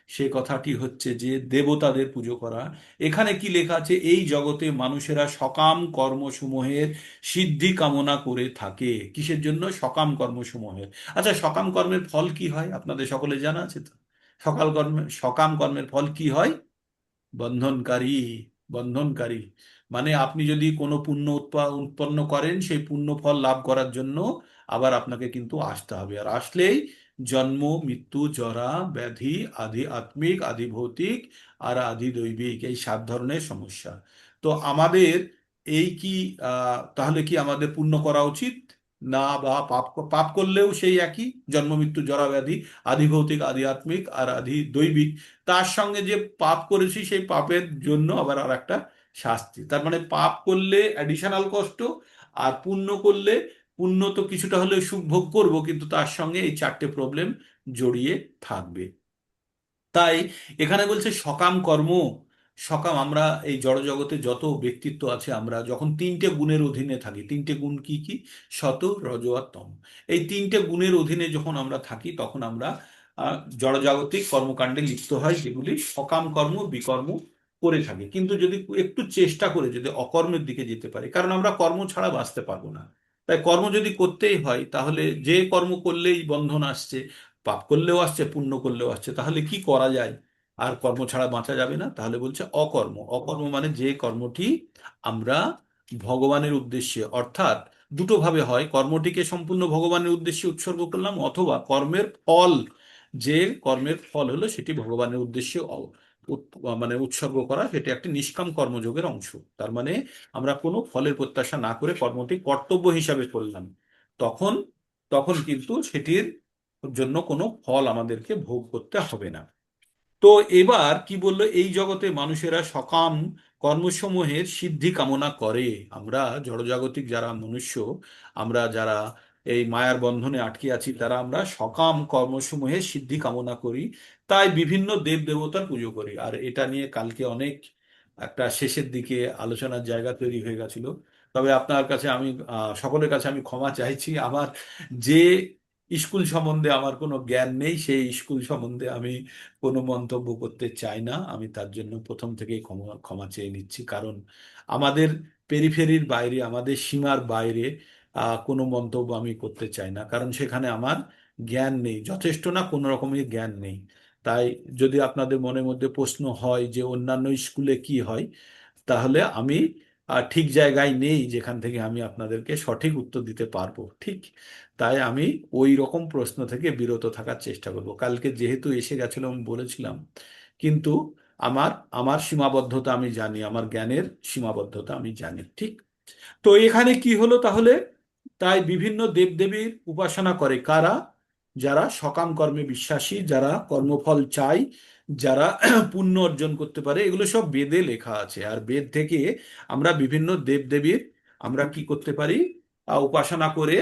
সে কথাটি হচ্ছে যে দেবতাদের পুজো করা। এখানে কি লেখা আছে? এই জগতে মানুষেরা সকাম কর্মসমূহের সিদ্ধি কামনা করে থাকে। কিসের জন্য? সকাম কর্মসমূহের। আচ্ছা, সকাম কর্মের ফল কি হয় আপনাদের সকলে জানা আছে তো? সকাম কর্মের ফল কি হয়? বন্ধনকারী। বন্ধনকারী মানে আপনি যদি কোনো পুণ্য উৎপন্ন করেন, সেই পুণ্য ফল লাভ করার জন্য আবার আপনাকে কিন্তু আসতে হবে। আর আসলেই জন্ম, মৃত্যু, জরা, ব্যাধি, আদি আত্মিক, আদি ভৌতিক আর আদি দৈবিক, এই 7 ধরনের সমস্যা। তো আমাদের এই কি তাহলে কি আমাদের পুণ্য করা উচিত না? বা পাপ পাপ করলেও সেই একই জন্ম, মৃত্যু, জরা, ব্যাধি, আদি ভৌতিক, আদি আত্মিক আর আদি দৈবিক। তার সঙ্গে যে পাপ করেছি সেই পাপের জন্য আবার আর একটা শাস্তি। তার মানে পাপ করলে অ্যাডিশনাল কষ্ট, আর পুণ্য করলে পুণ্য তো কিছুটা হলেও সুখ ভোগ করবো, কিন্তু তার সঙ্গে এই 4টে প্রবলেম জড়িয়ে থাকবে। তাই এখানে বলছে সকাম কর্ম। সকাম, আমরা এই জড়জগতে যত ব্যক্তিত্ব আছে, আমরা যখন 3টে গুণের অধীনে থাকি, 3টে গুণ কি কি? সত, রজ আর তম। এই 3টে গুণের অধীনে যখন আমরা থাকি, তখন আমরা জড়জাগতিক কর্মকাণ্ডে লিপ্ত হয়, যেগুলি সকাম কর্ম, বিকর্ম করে থাকি। কিন্তু যদি একটু চেষ্টা করে যদি অকর্মের দিকে যেতে পারি, কারণ আমরা কর্ম ছাড়া বাঁচতে পারবো না। তাই কর্ম যদি করতেই হয়, তাহলে যে কর্ম করলেই বন্ধন আসছে, পাপ করলেও আসছে, পুণ্য করলেও আসছে, তাহলে কি করা যায়? আর কর্ম ছাড়া বাঁচা যাবে না। তাহলে বলছে অকর্ম। অকর্ম মানে যে কর্মটি আমরা ভগবানের উদ্দেশ্যে, অর্থাৎ দুটো ভাবে হয়, কর্মটিকে সম্পূর্ণ ভগবানের উদ্দেশ্যে উৎসর্গ করলাম, অথবা কর্মের ফল, যে কর্মের ফল হলো সেটি ভগবানের উদ্দেশ্যে মানে উৎসর্গ করা, সেটি একটি নিষ্কাম কর্মযোগের অংশ। তার মানে আমরা কোনো ফলের প্রত্যাশা না করে কর্মটি কর্তব্য হিসাবে করলাম, তখন তখন কিন্তু সেটির জন্য কোনো ফল আমাদেরকে ভোগ করতে হবে না। তো এবার কি বললো? এই জগতে মানুষেরা সকাম কর্মসমূহের সিদ্ধি কামনা করে। আমরা জড়জাগতিক যারা মনুষ্য, আমরা যারা এই মায়ার বন্ধনে আটকে আছি, তারা আমরা সকাম কর্মসমূহের সিদ্ধি কামনা করি। তাই বিভিন্ন দেব দেবতার পুজো করি। আর এটা নিয়ে কালকে অনেক একটা শেষের দিকে আলোচনার জায়গা তৈরি হয়ে গেছিল। তবে আপনার কাছে আমি সকলের কাছে আমি ক্ষমা চাইছি। আমার যে স্কুল সম্বন্ধে আমার কোনো জ্ঞান নেই, সেই স্কুল সম্বন্ধে আমি কোনো মন্তব্য করতে চাই না। আমি তার জন্য প্রথম থেকেই ক্ষমা ক্ষমা চেয়ে নিচ্ছি, কারণ আমাদের পেরিফেরির বাইরে, আমাদের সীমার বাইরে কোনো মন্তব্য আমি করতে চাই না, কারণ সেখানে আমার জ্ঞান নেই, যথেষ্ট না, কোনো রকমের জ্ঞান নেই। তাই যদি আপনাদের মনের মধ্যে প্রশ্ন হয় যে অন্যান্য স্কুলে কি হয়, তাহলে আমি ঠিক জায়গায় নেই যেখান থেকে আমি আপনাদেরকে সঠিক উত্তর দিতে পারবো, ঠিক। তাই আমি ওই রকম প্রশ্ন থেকে বিরত থাকার চেষ্টা করব। কালকে যেহেতু এসে গেছিল আমি বলেছিলাম, কিন্তু আমার আমার সীমাবদ্ধতা আমি জানি, আমার জ্ঞানের সীমাবদ্ধতা আমি জানি, ঠিক। তো এখানে কি হলো তাহলে? তাই বিভিন্ন দেবদেবীর উপাসনা করে কারা? যারা সকাম কর্মে বিশ্বাসী, যারা কর্মফল চায়, যারা পুণ্য অর্জন করতে পারে। এগুলো সব বেদে লেখা আছে। আর বেদ থেকে আমরা বিভিন্ন দেবদেবীর আমরা কি করতে পারি? উপাসনা করে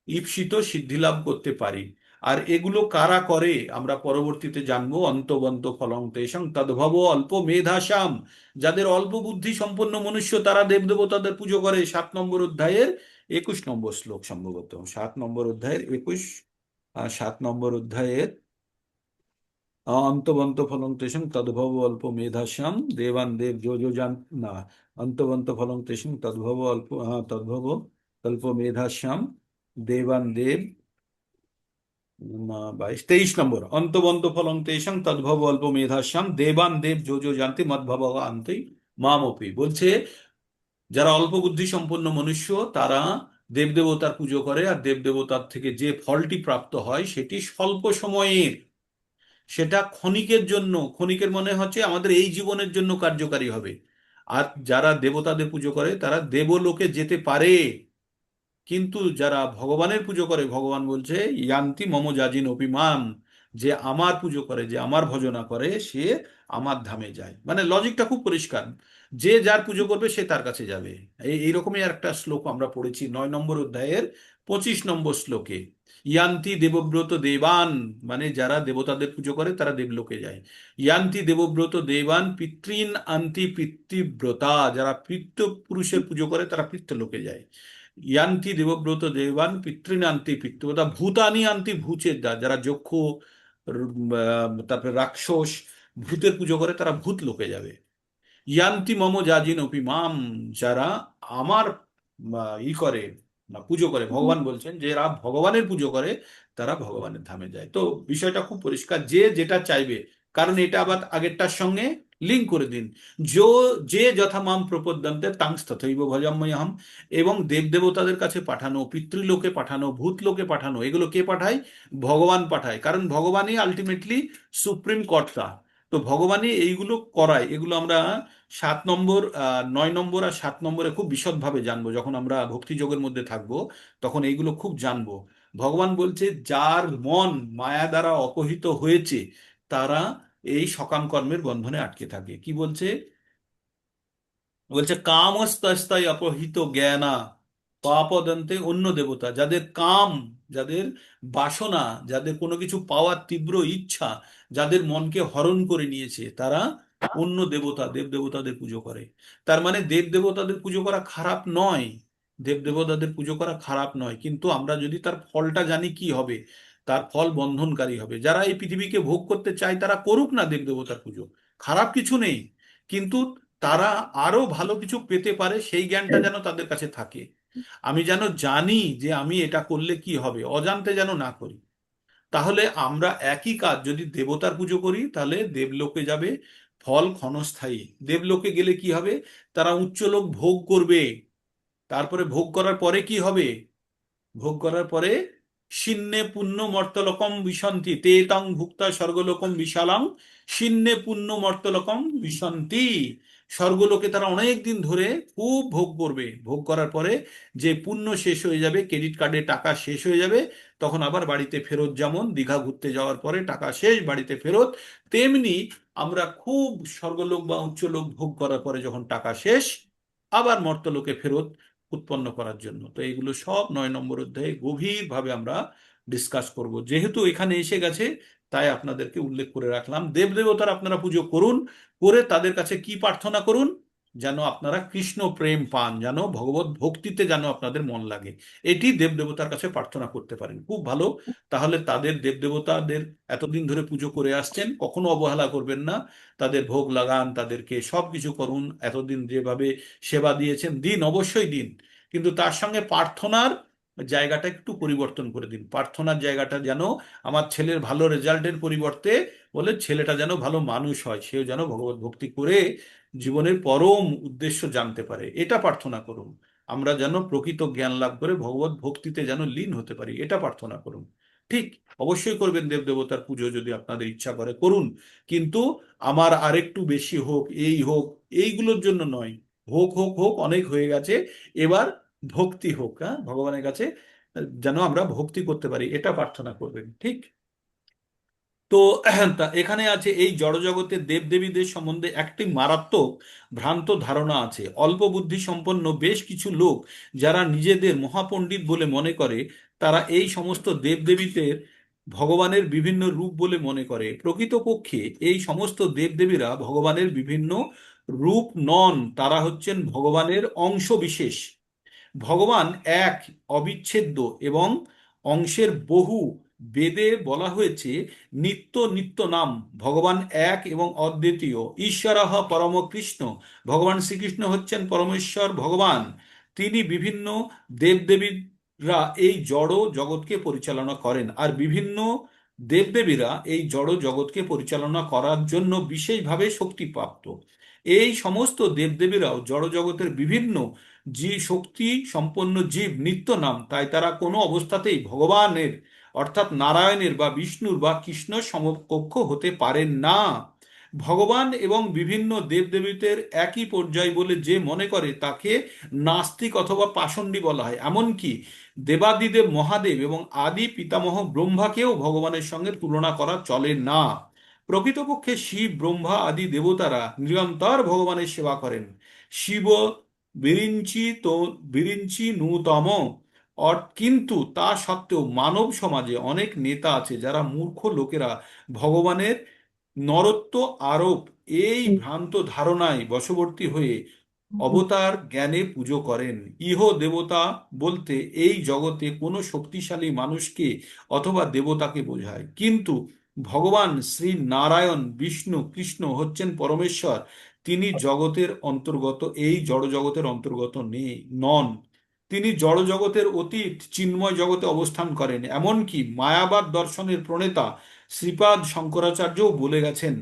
ঈপ্সিত সিদ্ধি লাভ করতে পারি। আর এগুলো কারা করে আমরা পরবর্তীতে জানবো। অন্তবন্ত ফলং তেষাং তদ্ভব অল্প মেধাসাম। যাদের অল্প বুদ্ধি সম্পন্ন মনুষ্য, তারা দেবদেবতাদের পুজো করে। 7 নম্বর অধ্যায়ের 21 নম্বর শ্লোক, সম্ভবত 7 নম্বর অধ্যায়ের 21, 7 নম্বর অধ্যায়ের অন্তবন্ত ফলং তেষাং তদ্ভব অল্প মেধাস্যাম দেবান দেব যো যো জান না, অন্তবন্ত ফলং তেষাং তদ্ভব অল্প, তদ্ভব অল্প মেধাস্যাম দেবান দেব 23 নম্বর, অন্তবন্ত ফলং তেষাং তদ্ভব অল্প মেধাস্যাম দেবান দেব যো যো জানতে মদ্ভব আন্তে মামপি। বলছে যারা অল্প বুদ্ধি সম্পন্ন মনুষ্য, তারা দেবদেবতার পুজো করে, আর দেবদেবতার থেকে যে ফলটি প্রাপ্ত হয় সেটি স্বল্প সময়ের, সেটা ক্ষণিকের জন্য, ক্ষণিকের মনে হচ্ছে আমাদের এই জীবনের জন্য কার্যকারী হবে। আর যারা দেবতাদের পুজো করে তারা দেবলোকে যেতে পারে। কিন্তু যারা ভগবানের পুজো করে, ভগবান বলছে ইয়ান্তি মম যাজিন অপিমাম, যে আমার পুজো করে, যে আমার ভজনা করে, সে আমার ধামে যায়। মানে লজিকটা খুব পরিষ্কার, যে যার পুজো করবে সে তার কাছে যাবে। এইরকমই একটা শ্লোক আমরা পড়েছি 9 নম্বর অধ্যায়ের 25 নম্বর শ্লোকে। ইয়ান্তি দেবব্রত দেবান, মানে যারা দেবতাদের পুজো করে তারা দেবলোকে যায়। ইয়ান্তি দেবব্রত দেবান পিতৃন আন্তি পিতৃব্রতা, যারা পিতৃপুরুষের পুজো করে তারা পিতৃলোকে যায়। ইয়ান্তি দেবব্রত দেবান পিতৃন আন্তি পিতৃব্রতা ভূতানি আন্তি ভূচেদা, যারা যক্ষ তারপরে রাক্ষস ভূতের পুজো করে তারা ভূত লোকে যাবে। ইয়ান্তি মম যাজিন অপি মাম, যারা আমার করে পুজো করে, ভগবান বলছেন যে এরা ভগবানের পুজো করে তারা ভগবানের ধামে যায়। তো বিষয়টা খুব পরিষ্কার, যে যেটা চাইবে। কারণ এটা আবার আগেরটার সঙ্গে লিঙ্ক করে দিন। যো যে যথা মাম প্রপদ্যন্তে তাংস তথৈব ভজাম্যহম। এবং দেবদেবতাদের কাছে পাঠানো, পিতৃলোকে পাঠানো, ভূতলোকে পাঠানো, এগুলো কে পাঠায়? ভগবান পাঠায়। কারণ ভগবানই আলটিমেটলি সুপ্রিম কর্তা। তো ভগবানই এইগুলো করায়। এগুলো আমরা 7 নম্বর 9 নম্বর আর 7 নম্বরে খুব বিশদভাবে জানবো। যখন আমরা ভক্তি যোগের মধ্যে থাকবো তখন এইগুলো খুব জানবো। ভগবান বলছে যার মন মায়া দ্বারা অপহৃত হয়েছে তারা এই সকাম কর্মের বন্ধনে আটকে থাকে। কি বলছে? বলছে কামস্তস্তায় অপহৃত জ্ঞানা পাপদন্তে অন্য দেবতা। যাদের কাম, যাদের বাসনা, যাদের কোনো কিছু পাওয়ার তীব্র ইচ্ছা, যাদের মনকে হরণ করে নিয়েছে, তারা অন্য দেবতা, দেব দেবতাদের পুজো করে। তার মানে দেব দেবতাদের পুজো করা খারাপ নয়, দেব দেবতাদের পুজো করা খারাপ নয়, কিন্তু আমরা যদি তার ফলটা জানি কি হবে, তার ফল বন্ধনকারী হবে। যারা এই পৃথিবীকে ভোগ করতে চায় তারা করুক না দেব দেবতার পুজো, খারাপ কিছু নেই। কিন্তু তারা আরো ভালো কিছু পেতে পারে সেই জ্ঞানটা যেন তাদের কাছে থাকে। আমি যেন জানি যে আমি এটা করলে কি হবে, অজান্তে যেন না করি। তাহলে আমরা একই কাজ যদি দেবতার পুজো করি তাহলে দেবলোকে যাবে, ফল ক্ষণস্থায়ী। দেবলোকে গেলে কি হবে? তারা উচ্চলোক ভোগ করবে। তারপরে ভোগ করার পরে কি হবে? ভোগ করার পরে শিন্নে পুণ্য মর্তলোকম বিশন্তি তে তং ভুক্তা স্বর্গলোকম বিশালং শিন্নে পুণ্য মর্তলোকম বিশন্তি। স্বর্গলোকে তারা অনেক দিন ধরে খুব ভোগ করবে। ভোগ করার পরে যে পুণ্য শেষ হয়ে যাবে, ক্রেডিট কার্ডে টাকা শেষ হয়ে যাবে, তখন আবার বাড়িতে ফেরত। যেমন দীঘা ঘুরতে যাওয়ার পরে টাকা শেষ, বাড়িতে ফেরত, তেমনি আমরা খুব স্বর্গলোক বা উচ্চলোক ভোগ করার পরে যখন টাকা শেষ, আবার মর্তলোকে ফেরত উৎপন্ন করার জন্য। তো এগুলো সব 9 নম্বর অধ্যায়ে গভীরভাবে আমরা ডিসকাস করব। যেহেতু এখানে এসে গেছে তাই আপনাদেরকে উল্লেখ করে রাখলাম। দেবদেবতার আপনারা পুজো করুন, করে তাদের কাছে কি প্রার্থনা করুন? যেন আপনারা কৃষ্ণ প্রেম পান, যেন ভগবত ভক্তিতে যেন আপনাদের মন লাগে, এটি দেবদেবতার কাছে প্রার্থনা করতে পারেন, খুব ভালো। তাহলে তাদের দেবদেবতাদের এতদিন ধরে পুজো করে আসছেন, কখনো অবহেলা করবেন না। তাদের ভোগ লাগান, তাদেরকে সব কিছু করুন। এতদিন যেভাবে সেবা দিয়েছেন দিন, অবশ্যই দিন, কিন্তু তার সঙ্গে প্রার্থনার জায়গাটা একটু পরিবর্তন করে দিন। প্রার্থনার জায়গাটা যেন আমার ছেলের ভালো রেজাল্টের পরিবর্তে বলে ছেলেটা যেন ভালো মানুষ হয়, সেও যেন ভগবত ভক্তি করে জীবনের পরম উদ্দেশ্য জানতে পারে, এটা প্রার্থনা করুন। আমরা যেন প্রকৃত জ্ঞান লাভ করে ভগবত ভক্তিতে যেন লীন হতে পারি, এটা প্রার্থনা করুন। ঠিক, অবশ্যই করবেন দেব দেবতার পুজো, যদি আপনাদের ইচ্ছা করে করুন, কিন্তু আমার আরেকটু বেশি হোক, এই হোক, এইগুলোর জন্য নয়। হোক হোক হোক, অনেক হয়ে গেছে, এবার ভক্তি হোক। হ্যাঁ, ভগবানের কাছে যেন আমরা ভক্তি করতে পারি, এটা প্রার্থনা করবেন। ঠিক। তো তা এখানে আছে এই জড়জগতের দেবদেবীদের সম্বন্ধে একটি মারাত্মক ভ্রান্ত ধারণা আছে। অল্প বুদ্ধি সম্পন্ন বেশ কিছু লোক যারা নিজেদের মহাপণ্ডিত বলে মনে করে, তারা এই সমস্ত দেবদেবীদের ভগবানের বিভিন্ন রূপ বলে মনে করে। প্রকৃতপক্ষে এই সমস্ত দেবদেবীরা ভগবানের বিভিন্ন রূপ নন, তারা হচ্ছেন ভগবানের অংশ বিশেষ। ভগবান এক, অবিচ্ছেদ্য এবং অংশের বহু। বেদে বলা হয়েছে নিত্য নিত্য নাম। ভগবান এক এবং অদ্বিতীয়। ঈশ্বরঃ পরম কৃষ্ণ, ভগবান শ্রীকৃষ্ণ হচ্ছেন পরমেশ্বর ভগবান। তিনি বিভিন্ন দেবদেবীরা এই জড় জগৎকে পরিচালনা করেন, আর বিভিন্ন দেবদেবীরা এই জড় জগৎকে পরিচালনা করার জন্য বিশেষভাবে শক্তিপ্রাপ্ত। এই সমস্ত দেবদেবীরাও জড় জগতের বিভিন্ন যে শক্তি সম্পন্ন জীব নিত্য নাম, তাই তারা কোনো অবস্থাতেই ভগবানের অর্থাৎ নারায়ণের বা বিষ্ণুর বা কৃষ্ণ সমকক্ষ হতে পারেন না। ভগবান এবং বিভিন্ন দেবদেবীদের একই পর্যায় বলে যে মনে করে তাকে নাস্তিক অথবা পাষণ্ডী বলা হয়। এমনকি দেবাদিদেব মহাদেব এবং আদি পিতামহ ব্রহ্মাকেও ভগবানের সঙ্গে তুলনা করা চলে না। প্রকৃতপক্ষে শিব, ব্রহ্মা আদি দেবতারা নিরন্তর ভগবানের সেবা করেন। শিব বিরিঞ্চি নূতম কিন্তু তা সত্ত্বেও মানব সমাজে অনেক নেতা আছে যারা মূর্খ লোকেরা ভগবানের নরত্ব আরোপ এই ভ্রান্ত ধারণায় বশবর্তী হয়ে অবতার জ্ঞানে পুজো করেন। ইহ দেবতা বলতে এই জগতে কোনো শক্তিশালী মানুষকে অথবা দেবতাকে বোঝায়, কিন্তু ভগবান শ্রী নারায়ণ, বিষ্ণু, কৃষ্ণ হচ্ছেন পরমেশ্বর। তিনি জগতের অন্তর্গত, এই জড় জগতের অন্তর্গত নন। তিনি জড় জগতের অতীত চিন্ময় জগতে অবস্থান করেন। এমনকি মায়াবাদ দর্শনের প্রণেতা শ্রীপাদ শঙ্করাচার্যও বলে গেছেন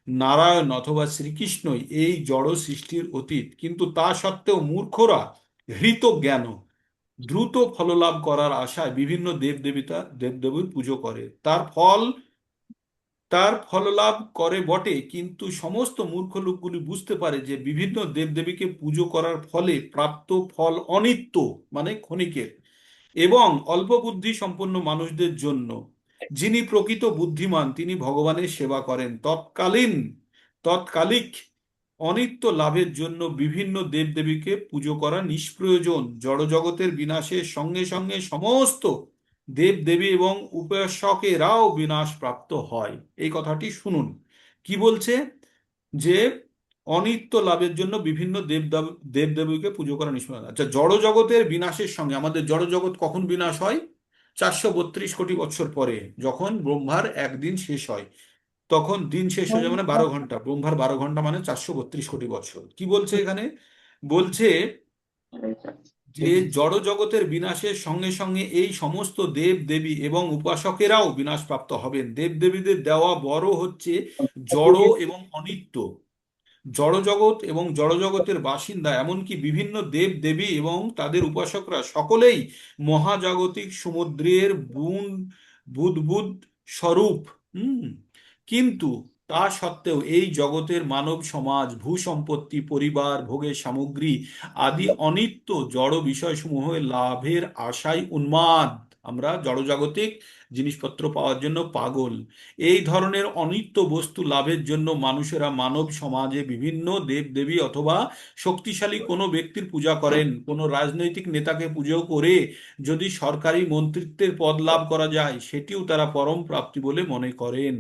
নারায়ণ অথবা শ্রীকৃষ্ণই এই জড় সৃষ্টির অতীত। কিন্তু তা সত্ত্বেও মূর্খরা হৃত জ্ঞান দ্রুত ফললাভ করার আশায় বিভিন্ন দেবদেবীর পুজো করে। তার ফল লাভ করে বটে, কিন্তু সমস্ত মূর্খ লোকগুলি বুঝতে পারে যে বিভিন্ন দেবদেবীকে পুজো করার ফলে প্রাপ্ত ফল অনিত্য, মানে ক্ষণিকের, এবং অল্প বুদ্ধি সম্পন্ন মানুষদের জন্য। যিনি প্রকৃত বুদ্ধিমান তিনি ভগবানের সেবা করেন। তৎকালিক অনিত্য লাভের জন্য বিভিন্ন দেবদেবীকে পুজো করা নিষ্প্রয়োজন। জড়জগতের বিনাশের সঙ্গে সঙ্গে সমস্ত দেবদেবী এবং উপাসকেরাও বিনাশ প্রাপ্ত হয়। এই কথাটি শুনুন কি বলছে, যে অনিত্য লাভের জন্য বিভিন্ন দেবদেবীকে পুজো করা নিষ্প্রয়োজন। আচ্ছা, জড়জগতের বিনাশের সঙ্গে, আমাদের জড়জগৎ কখন বিনাশ হয়? 432 কোটি বছর পরে, যখন ব্রহ্মার একদিন শেষ হয়। তখন দিন শেষ হয়ে যায় মানে 12 ঘন্টা, ব্রহ্মার 12 ঘন্টা মানে 432 কোটি বছর। কি বলছে এখানে? বলছে যে জড় জগতের বিনাশের সঙ্গে সঙ্গে এই সমস্ত দেব দেবী এবং উপাসকেরাও বিনাশপ্রাপ্ত হবেন। দেবদেবীদের দেওয়া বড় হচ্ছে জড় এবং অনিত্য। জড়জগৎ এবং জড়জগতের বাসিন্দা এমনকি বিভিন্ন দেব দেবী এবং তাদের উপাসকরা সকলেই মহাজাগতিক সমুদ্রের বুদ্বুদ স্বরূপ। হুম কিন্তু তা সত্ত্বেও এই জগতের মানব সমাজ, ভূসম্পত্তি, পরিবার, ভোগের সামগ্রী আদি অনিত্য জড় বিষয়সমূহ লাভের আশায় উন্মাদ। আমরা জড়জাগতিক জিনিসপত্র পাওয়ার জন্য পাগল। এই ধরনের অনিত্য বস্তু লাভের জন্য মানুষেরা মানব সমাজে বিভিন্ন দেবদেবী অথবা শক্তিশালী কোনো ব্যক্তির পূজা করেন। কোনো রাজনৈতিক নেতাকে পুজো করে যদি সরকারি মন্ত্রিত্বের পদ লাভ করা যায় সেটিও তারা পরম প্রাপ্তি বলে মনে করেন।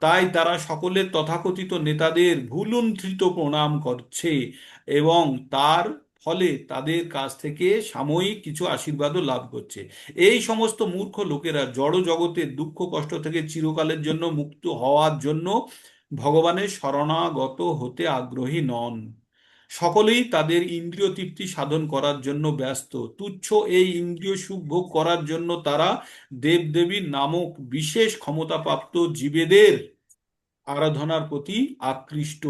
তাই তারা সকলের তথাকথিত নেতাদের ভুলুণ্ঠিত প্রণাম করছে এবং তার ফলে তাদের কাছ থেকে সাময়িক কিছু আশীর্বাদও লাভ করছে। এই সমস্ত মূর্খ লোকেরা জড় জগতের দুঃখ কষ্ট থেকে চিরকালের জন্য মুক্ত হওয়ার জন্য ভগবানের শরণাগত হতে আগ্রহী নন। সকলেই তাদের ইন্দ্রিয় তৃপ্তি সাধন করার জন্য ব্যস্ত। তুচ্ছ এই ইন্দ্রিয় সুখ ভোগ করার জন্য তারা দেবদেবী নামক বিশেষ ক্ষমতাপ্রাপ্ত জীবেদের আরাধনার প্রতি আকৃষ্ট।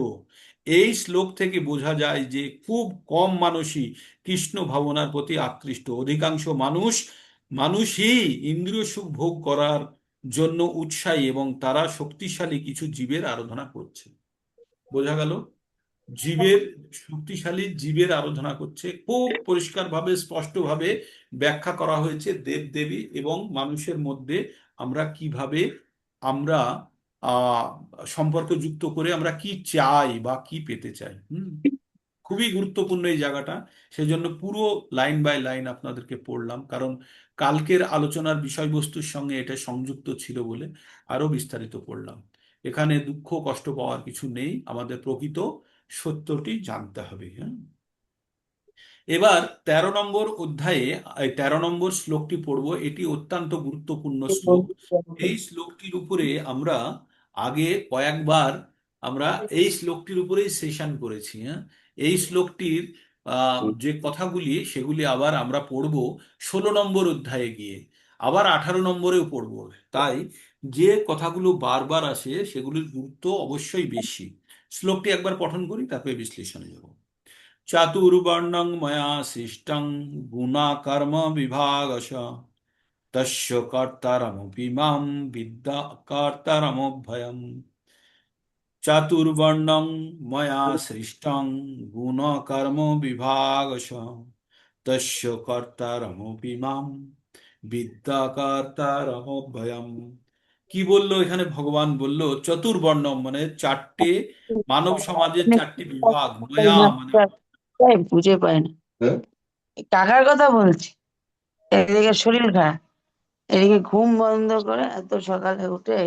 এই শ্লোক থেকে বোঝা যায় যে খুব কম মানুষই কৃষ্ণ ভাবনার প্রতি আকৃষ্ট। অধিকাংশ মানুষই ইন্দ্রিয় সুখ ভোগ করার জন্য উৎসাহী এবং তারা শক্তিশালী কিছু জীবের আরাধনা করছে। বোঝা গেল? শক্তিশালী জীবের আরাধনা করছে। খুব পরিষ্কারভাবে স্পষ্টভাবে ব্যাখ্যা করা হয়েছে দেব দেবী এবং মানুষের মধ্যে আমরা কিভাবে আমরা আহ সম্পর্ক যুক্ত করে আমরা কি চাই বা কি পেতে চাই। খুবই গুরুত্বপূর্ণ এই জায়গাটা। সেজন্য পুরো লাইন বাই লাইন আপনাদেরকে পড়লাম, কারণ কালকের আলোচনার বিষয়বস্তুর সঙ্গে এটা সংযুক্ত ছিল বলে আরো বিস্তারিত পড়লাম। এখানে দুঃখ কষ্ট পাওয়ার কিছু নেই, আমাদের প্রকৃত সত্যটি জানতে হবে। হ্যাঁ, এবার 13 নম্বর অধ্যায়ে 13 নম্বর শ্লোকটি পড়ব। এটি অত্যন্ত গুরুত্বপূর্ণ শ্লোক। এই শ্লোকটির উপরে আমরা আগে কয়েকবার আমরা এই শ্লোকটির উপরেই সেশন করেছি। হ্যাঁ, এই শ্লোকটির যে কথাগুলি সেগুলি আবার আমরা পড়ব 16 নম্বর অধ্যায়ে গিয়ে, আবার 18 নম্বরেও পড়ব। তাই যে কথাগুলো বারবার আসে সেগুলির গুরুত্ব অবশ্যই বেশি। শ্লোকটি একবার পঠন করি, তারপরে বিশ্লেষণে যাব। চাতুর্বর্ণং ময়া সৃষ্টং গুণাকর্ম বিভাগশ তস্য কর্তারমপি মাম বিদ্যা কর্তারমভয়ম। চাতুর্বর্ণং ময়া সৃষ্টং গুণ কর্ম বিভাগশ তস্য কর্তারমপি মাম বিদ্যা কর্তারমভ্যয়ম। কি বললো এখানে? ভগবান বলল চতুর্বর্ণম মানে চারটে, মানব সমাজের চারটি বিভাগ, ময়া মানে তাই বুঝে পায় না। এই কাকার কথা বলছি, এদিকে শরীর খারাপ, এদিকে ঘুম বন্ধ করে এত সকালে উঠে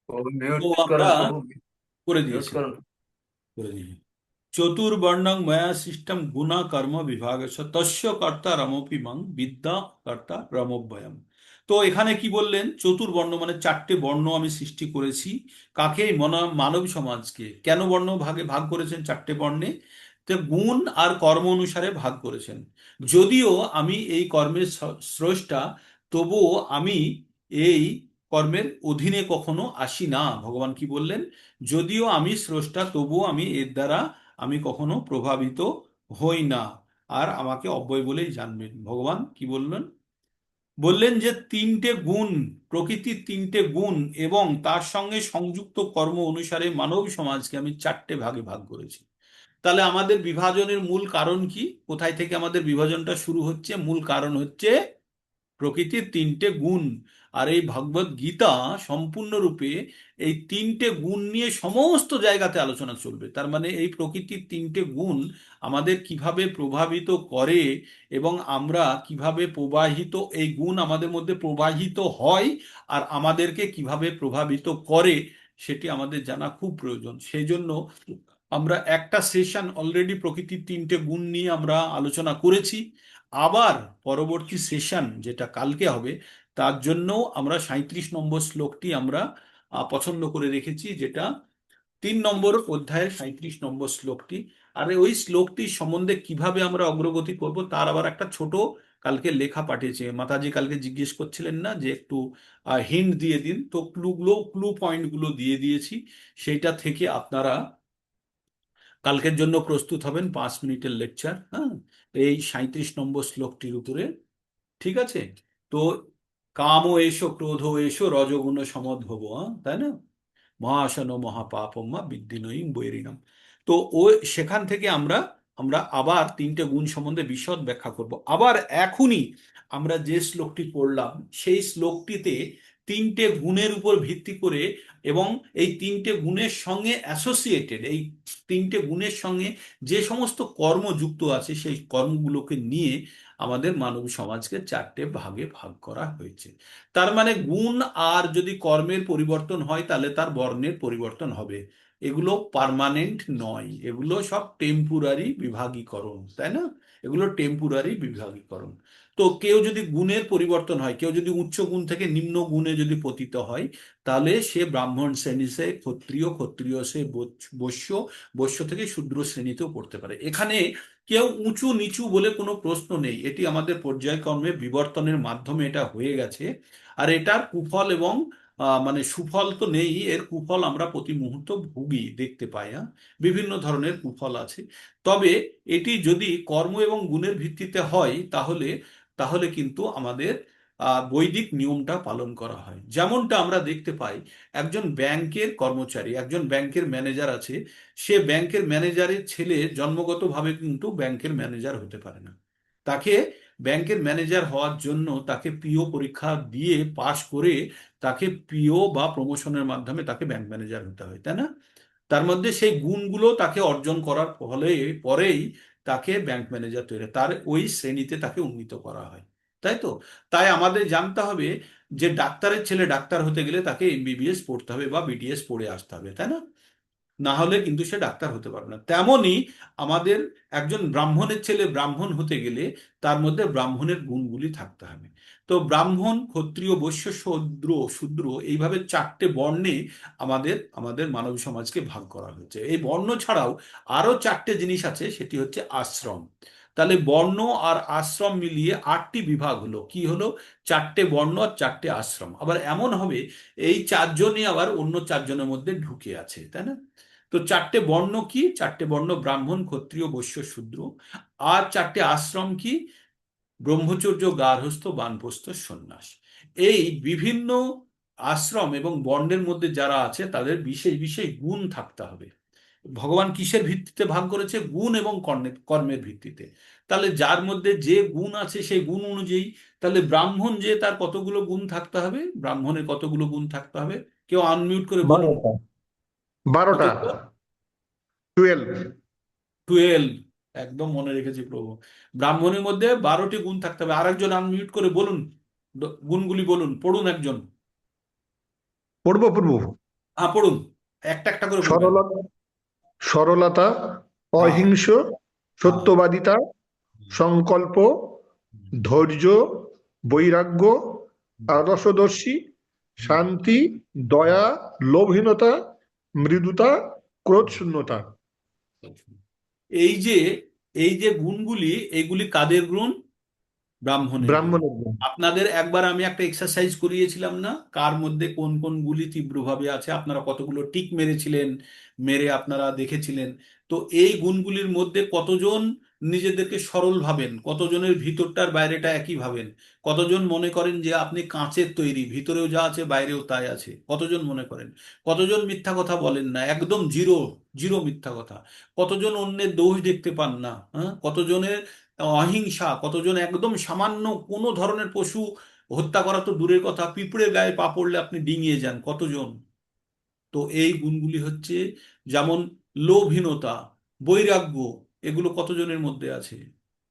তো म्यूट আমরা करो प्रभु, করে म्यूट দিয়েছি, करो। করে দিয়েছি। চতুর্বর্ণং ময়া সৃষ্টং গুণা কর্ম বিভাগস্য তস্য কর্তা রমপি মাং বিদ্যা কর্তা রমভ্যয়ম। তো এখানে কি বললেন? চতুর্বর্ণ মানে চারটে বর্ণ আমি সৃষ্টি করেছি। কাকে? মানব সমাজকে। কেন বর্ণ ভাগে ভাগ করেছেন? চারটে বর্ণে তো গুণ আর কর্ম অনুসারে ভাগ করেছেন। যদিও আমি এই কর্মের স্রষ্টা, তবুও আমি এই কর্মের অধীনে কখনো আসি না। ভগবান কি বললেন? যদিও আমি স্রষ্টা, তবুও আমি এর দ্বারা আমি কখনো প্রভাবিত হই না, আর আমাকে অব্যয় বলেই জানবেন। ভগবান কি বললেন? বললেন যে তিনটে গুণ, প্রকৃতির তিনটে গুণ এবং তার সঙ্গে সংযুক্ত কর্ম অনুসারে মানব সমাজকে আমি চারটে ভাগে ভাগ করেছি। তাহলে আমাদের বিভাজনের মূল কারণ কি? কোথায় থেকে আমাদের বিভাজনটা শুরু হচ্ছে? মূল কারণ হচ্ছে প্রকৃতির তিনটে গুণ। আর এই ভগবদ গীতা সম্পূর্ণরূপে এই তিনটে গুণ নিয়ে সমস্ত জায়গাতে আলোচনা চলবে। তার মানে এই প্রকৃতির তিনটে গুণ আমাদের কিভাবে প্রভাবিত করে এবং আমরা কিভাবে প্রবাহিত, এই গুণ আমাদের মধ্যে প্রবাহিত হয় আর আমাদেরকে কিভাবে প্রভাবিত করে, সেটি আমাদের জানা খুব প্রয়োজন। সেই জন্য আমরা একটা সেশন অলরেডি প্রকৃতির তিনটে গুণ নিয়ে আমরা আলোচনা করেছি। আবার পরবর্তী সেশন যেটা কালকে হবে, তার জন্য আমরা 37 নম্বর শ্লোকটি আমরা পছন্দ করে রেখেছি, যেটা 3 নম্বর অধ্যায়ের 37 নম্বর শ্লোকটি। আর ওই শ্লোকটির সম্বন্ধে কিভাবে আমরা অগ্রগতি করব তার আবার একটা ছোট কালকে লেখা পাঠিয়েছে মাতাজি। কালকে জিজ্ঞেস করছিলেন না যে একটু হিন্ট দিয়ে দিন, তো ক্লু পয়েন্টগুলো দিয়ে দিয়েছি। সেইটা থেকে আপনারা কালকের জন্য প্রস্তুত হবেন। 5 মিনিটের লেকচার, হ্যাঁ, এই 37 নম্বর শ্লোকটির উপরে। ঠিক আছে? তো কাম এসো, ক্রোধ এসো, রজগুণ সমদ্ভব, তাই না? মহাসন মহাপাপম্মা বিদ্যিনয়ীং বৈরিণম। তো ও সেখান থেকে আমরা আমরা আবার তিনটে গুণ সম্বন্ধে বিশদ ব্যাখ্যা করব। আবার এখনই আমরা যে শ্লোকটি পড়লাম, সেই শ্লোকটিতে তিনটে গুণের উপর ভিত্তি করে এবং এই তিনটে গুণের সঙ্গে অ্যাসোসিয়েটেড, এই তিনটে গুণের সঙ্গে যে সমস্ত কর্ম যুক্ত আছে, সেই কর্মগুলোকে নিয়ে আমাদের মানব সমাজকে চারটে ভাগে ভাগ করা হয়েছে। তার মানে গুণ আর যদি কর্মের পরিবর্তন হয়, তাহলে তার বর্ণের পরিবর্তন হবে। এগুলো পার্মানেন্ট নয়, এগুলো সব টেম্পুরারি বিভাগীকরণ, তাই না? এগুলো টেম্পুরারি বিভাগীকরণ। তো কেউ যদি গুণের পরিবর্তন হয়, কেউ যদি উচ্চ গুণ থেকে নিম্ন গুণে যদি পতিত হয়, তাহলে সে ব্রাহ্মণ শ্রেণী সে ক্ষত্রিয়, ক্ষত্রিয় সে বৈশ্য, বৈশ্য থেকে শূদ্র শ্রেণীতেও পড়তে পারে। এখানে কেউ উঁচু নিচু বলে কোনো প্রশ্ন নেই। এটি আমাদের পর্যায়ক্রমে বিবর্তনের মাধ্যমে এটা হয়ে গেছে। আর এটার কুফল এবং মানে সুফল তো নেই, এর কুফল আমরা প্রতি মুহূর্ত ভুগি, দেখতে পাই। বিভিন্ন ধরনের কুফল আছে। তবে এটি যদি কর্ম এবং গুণের ভিত্তিতে হয়, তাহলে তাহলে কিন্তু আমাদের বৈদিক নিয়মটা পালন করা হয়। যেমনটা আমরা দেখতে পাই, একজন ব্যাংকের কর্মচারী, একজন ব্যাংকের ম্যানেজার আছে, সে ব্যাংকের ম্যানেজারের ছেলে জন্মগতভাবে কিন্তু ব্যাংকের ম্যানেজার হতে পারে না। তাকে ব্যাংকের ম্যানেজার হওয়ার জন্য তাকে পিও পরীক্ষা দিয়ে পাশ করে তাকে পিও বা প্রমোশনের মাধ্যমে তাকে ব্যাংক ম্যানেজার হতে হয়, তাই না? তার মধ্যে সেই গুণগুলো তাকে অর্জন করার ফলে পরেই তাকে ব্যাংক ম্যানেজার তৈরি, তার ওই শ্রেণীতে তাকে উন্নীত করা হয়, তাই তো? তাই আমাদের জানতে হবে যে ডাক্তারের ছেলে ডাক্তার হতে গেলে তাকে এমবিবিএস পড়তে হবে বা বিডিএস পড়ে আসতে হবে, তাই না? না হলে কিন্তু সে ডাক্তার হতে পারবে না। তেমনি আমাদের একজন ব্রাহ্মণের ছেলে ব্রাহ্মণ হতে গেলে তার মধ্যে ব্রাহ্মণের গুণগুলি থাকতে হবে। তো ব্রাহ্মণ, ক্ষত্রিয়, বৈশ্য, শূদ্র, শূদ্র এইভাবে চারটে বর্ণে আমাদের আমাদের মানব সমাজকে ভাগ করা হয়েছে। এই বর্ণ ছাড়াও আরো চারটে জিনিস আছে, সেটি হচ্ছে আশ্রম। তাহলে বর্ণ আর আশ্রম মিলিয়ে 8টি বিভাগ হলো। কি হলো? চারটে বর্ণ আর চারটে আশ্রম। আবার এমন হবে এই চারজনই আবার অন্য চারজনের মধ্যে ঢুকে আছে, তাই না? তো চারটে বর্ণ কি? চারটে বর্ণ ব্রাহ্মণ, ক্ষত্রিয়, বৈশ্য, শূদ্র। আর চারটে আশ্রম কি? ব্রহ্মচর্য, গার্হস্থ্য, বানপ্রস্থ, সন্ন্যাস। এই বিভিন্ন আশ্রম এবং বর্ণের মধ্যে যারা আছে তাদের বিশেষ বিশেষ গুণ থাকতে হবে। ভগবান কিসের ভিত্তিতে ভাগ করেছে? গুণ এবং কর্মের ভিত্তিতে। তাহলে যার মধ্যে যে গুণ আছে সেই গুণ অনুযায়ী, তাহলে ব্রাহ্মণ যে তার কতগুলো গুণ থাকতে হবে, ব্রাহ্মণের কতগুলো গুণ থাকতে হবে, কেউ আনমিউট করে বলুন। 12টা। 12টা, কতগুলো? 12। 12। একদম মনে রেখেছি প্রভু। ব্রাহ্মণের মধ্যে 12টি গুণ থাকতে হবে। আরেকজন আনমিউট করে বলুন, গুণগুলি বলুন, পড়ুন একজন। পূর্ব পূর্ব হ্যাঁ পড়ুন, একটা একটা করে বলবেন। সরলতা, সরলতা, হ্যাঁ। অহিংস, হ্যাঁ। সত্যবাদিতা, সংকল্প, ধৈর্য, বৈরাগ্য, আদর্শদর্শী, শান্তি, দয়া, লোভহীনতা, মৃদুতা, ক্রোধ শূন্যতা। এই যে এই যে গুণগুলি, এইগুলি কাদের গুণ? ব্রাহ্মণের গুণ। ব্রাহ্মণের গুণ। আপনাদের একবার আমি একটা এক্সারসাইজ করিয়েছিলাম না, কার মধ্যে কোন কোন গুলি তীব্রভাবে আছে, আপনারা কতগুলো টিক মেরেছিলেন, মেরে আপনারা দেখেছিলেন। তো এই গুণগুলির মধ্যে কতজন নিজেদেরকে সরল ভাবেন, কতজনের ভিতরটার বাইরেটা একই ভাবেন, কতজন মনে করেন যে আপনি কাঁচের তৈরি, ভিতরেও যা আছে বাইরেও তাই আছে, কতজন মনে করেন? কতজন মিথ্যা কথা বলেন না, একদম জিরো, জিরো মিথ্যা কথা? কতজন অন্যের দোষ দেখতে পান না? হ্যাঁ, কতজনের অহিংসা, কতজন একদম সামান্য কোনো ধরনের পশু হত্যা করা তো দূরের কথা, পিঁপড়ের গায়ে পা পড়লে আপনি ডিঙিয়ে যান, কতজন? তো এই গুণগুলি হচ্ছে, যেমন লোভহীনতা, বৈরাগ্য, এগুলো কতজনের মধ্যে আছে?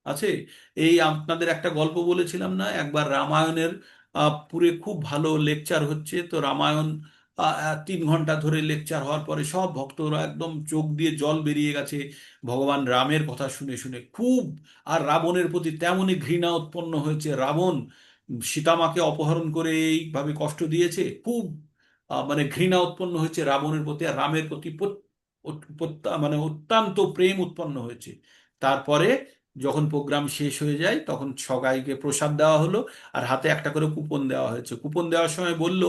আছে। এই আপনাদের একটা গল্প বলেছিলাম না একবার, রামায়ণের পুরে খুব ভালো লেকচার হচ্ছে, তো রামায়ণ 3 ঘন্টা ধরে লেকচার হওয়ার পরে সব ভক্তরা একদম চোখ দিয়ে জল বেরিয়ে গেছে ভগবান রামের কথা শুনে শুনে খুব। আর রাবণের প্রতি তেমনই ঘৃণা উৎপন্ন হয়েছে। রাবণ সীতামাকে অপহরণ করে এইভাবে কষ্ট দিয়েছে, খুব মানে ঘৃণা উৎপন্ন হয়েছে রাবণের প্রতি, আর রামের প্রতি মানে অত্যন্ত প্রেম উৎপন্ন হয়েছে। তারপরে যখন প্রোগ্রাম শেষ হয়ে যায় তখন সবাইকে প্রসাদ দেওয়া হলো, আর হাতে একটা করে কুপন দেওয়া হয়েছে। কুপন দেওয়ার সময় বলল,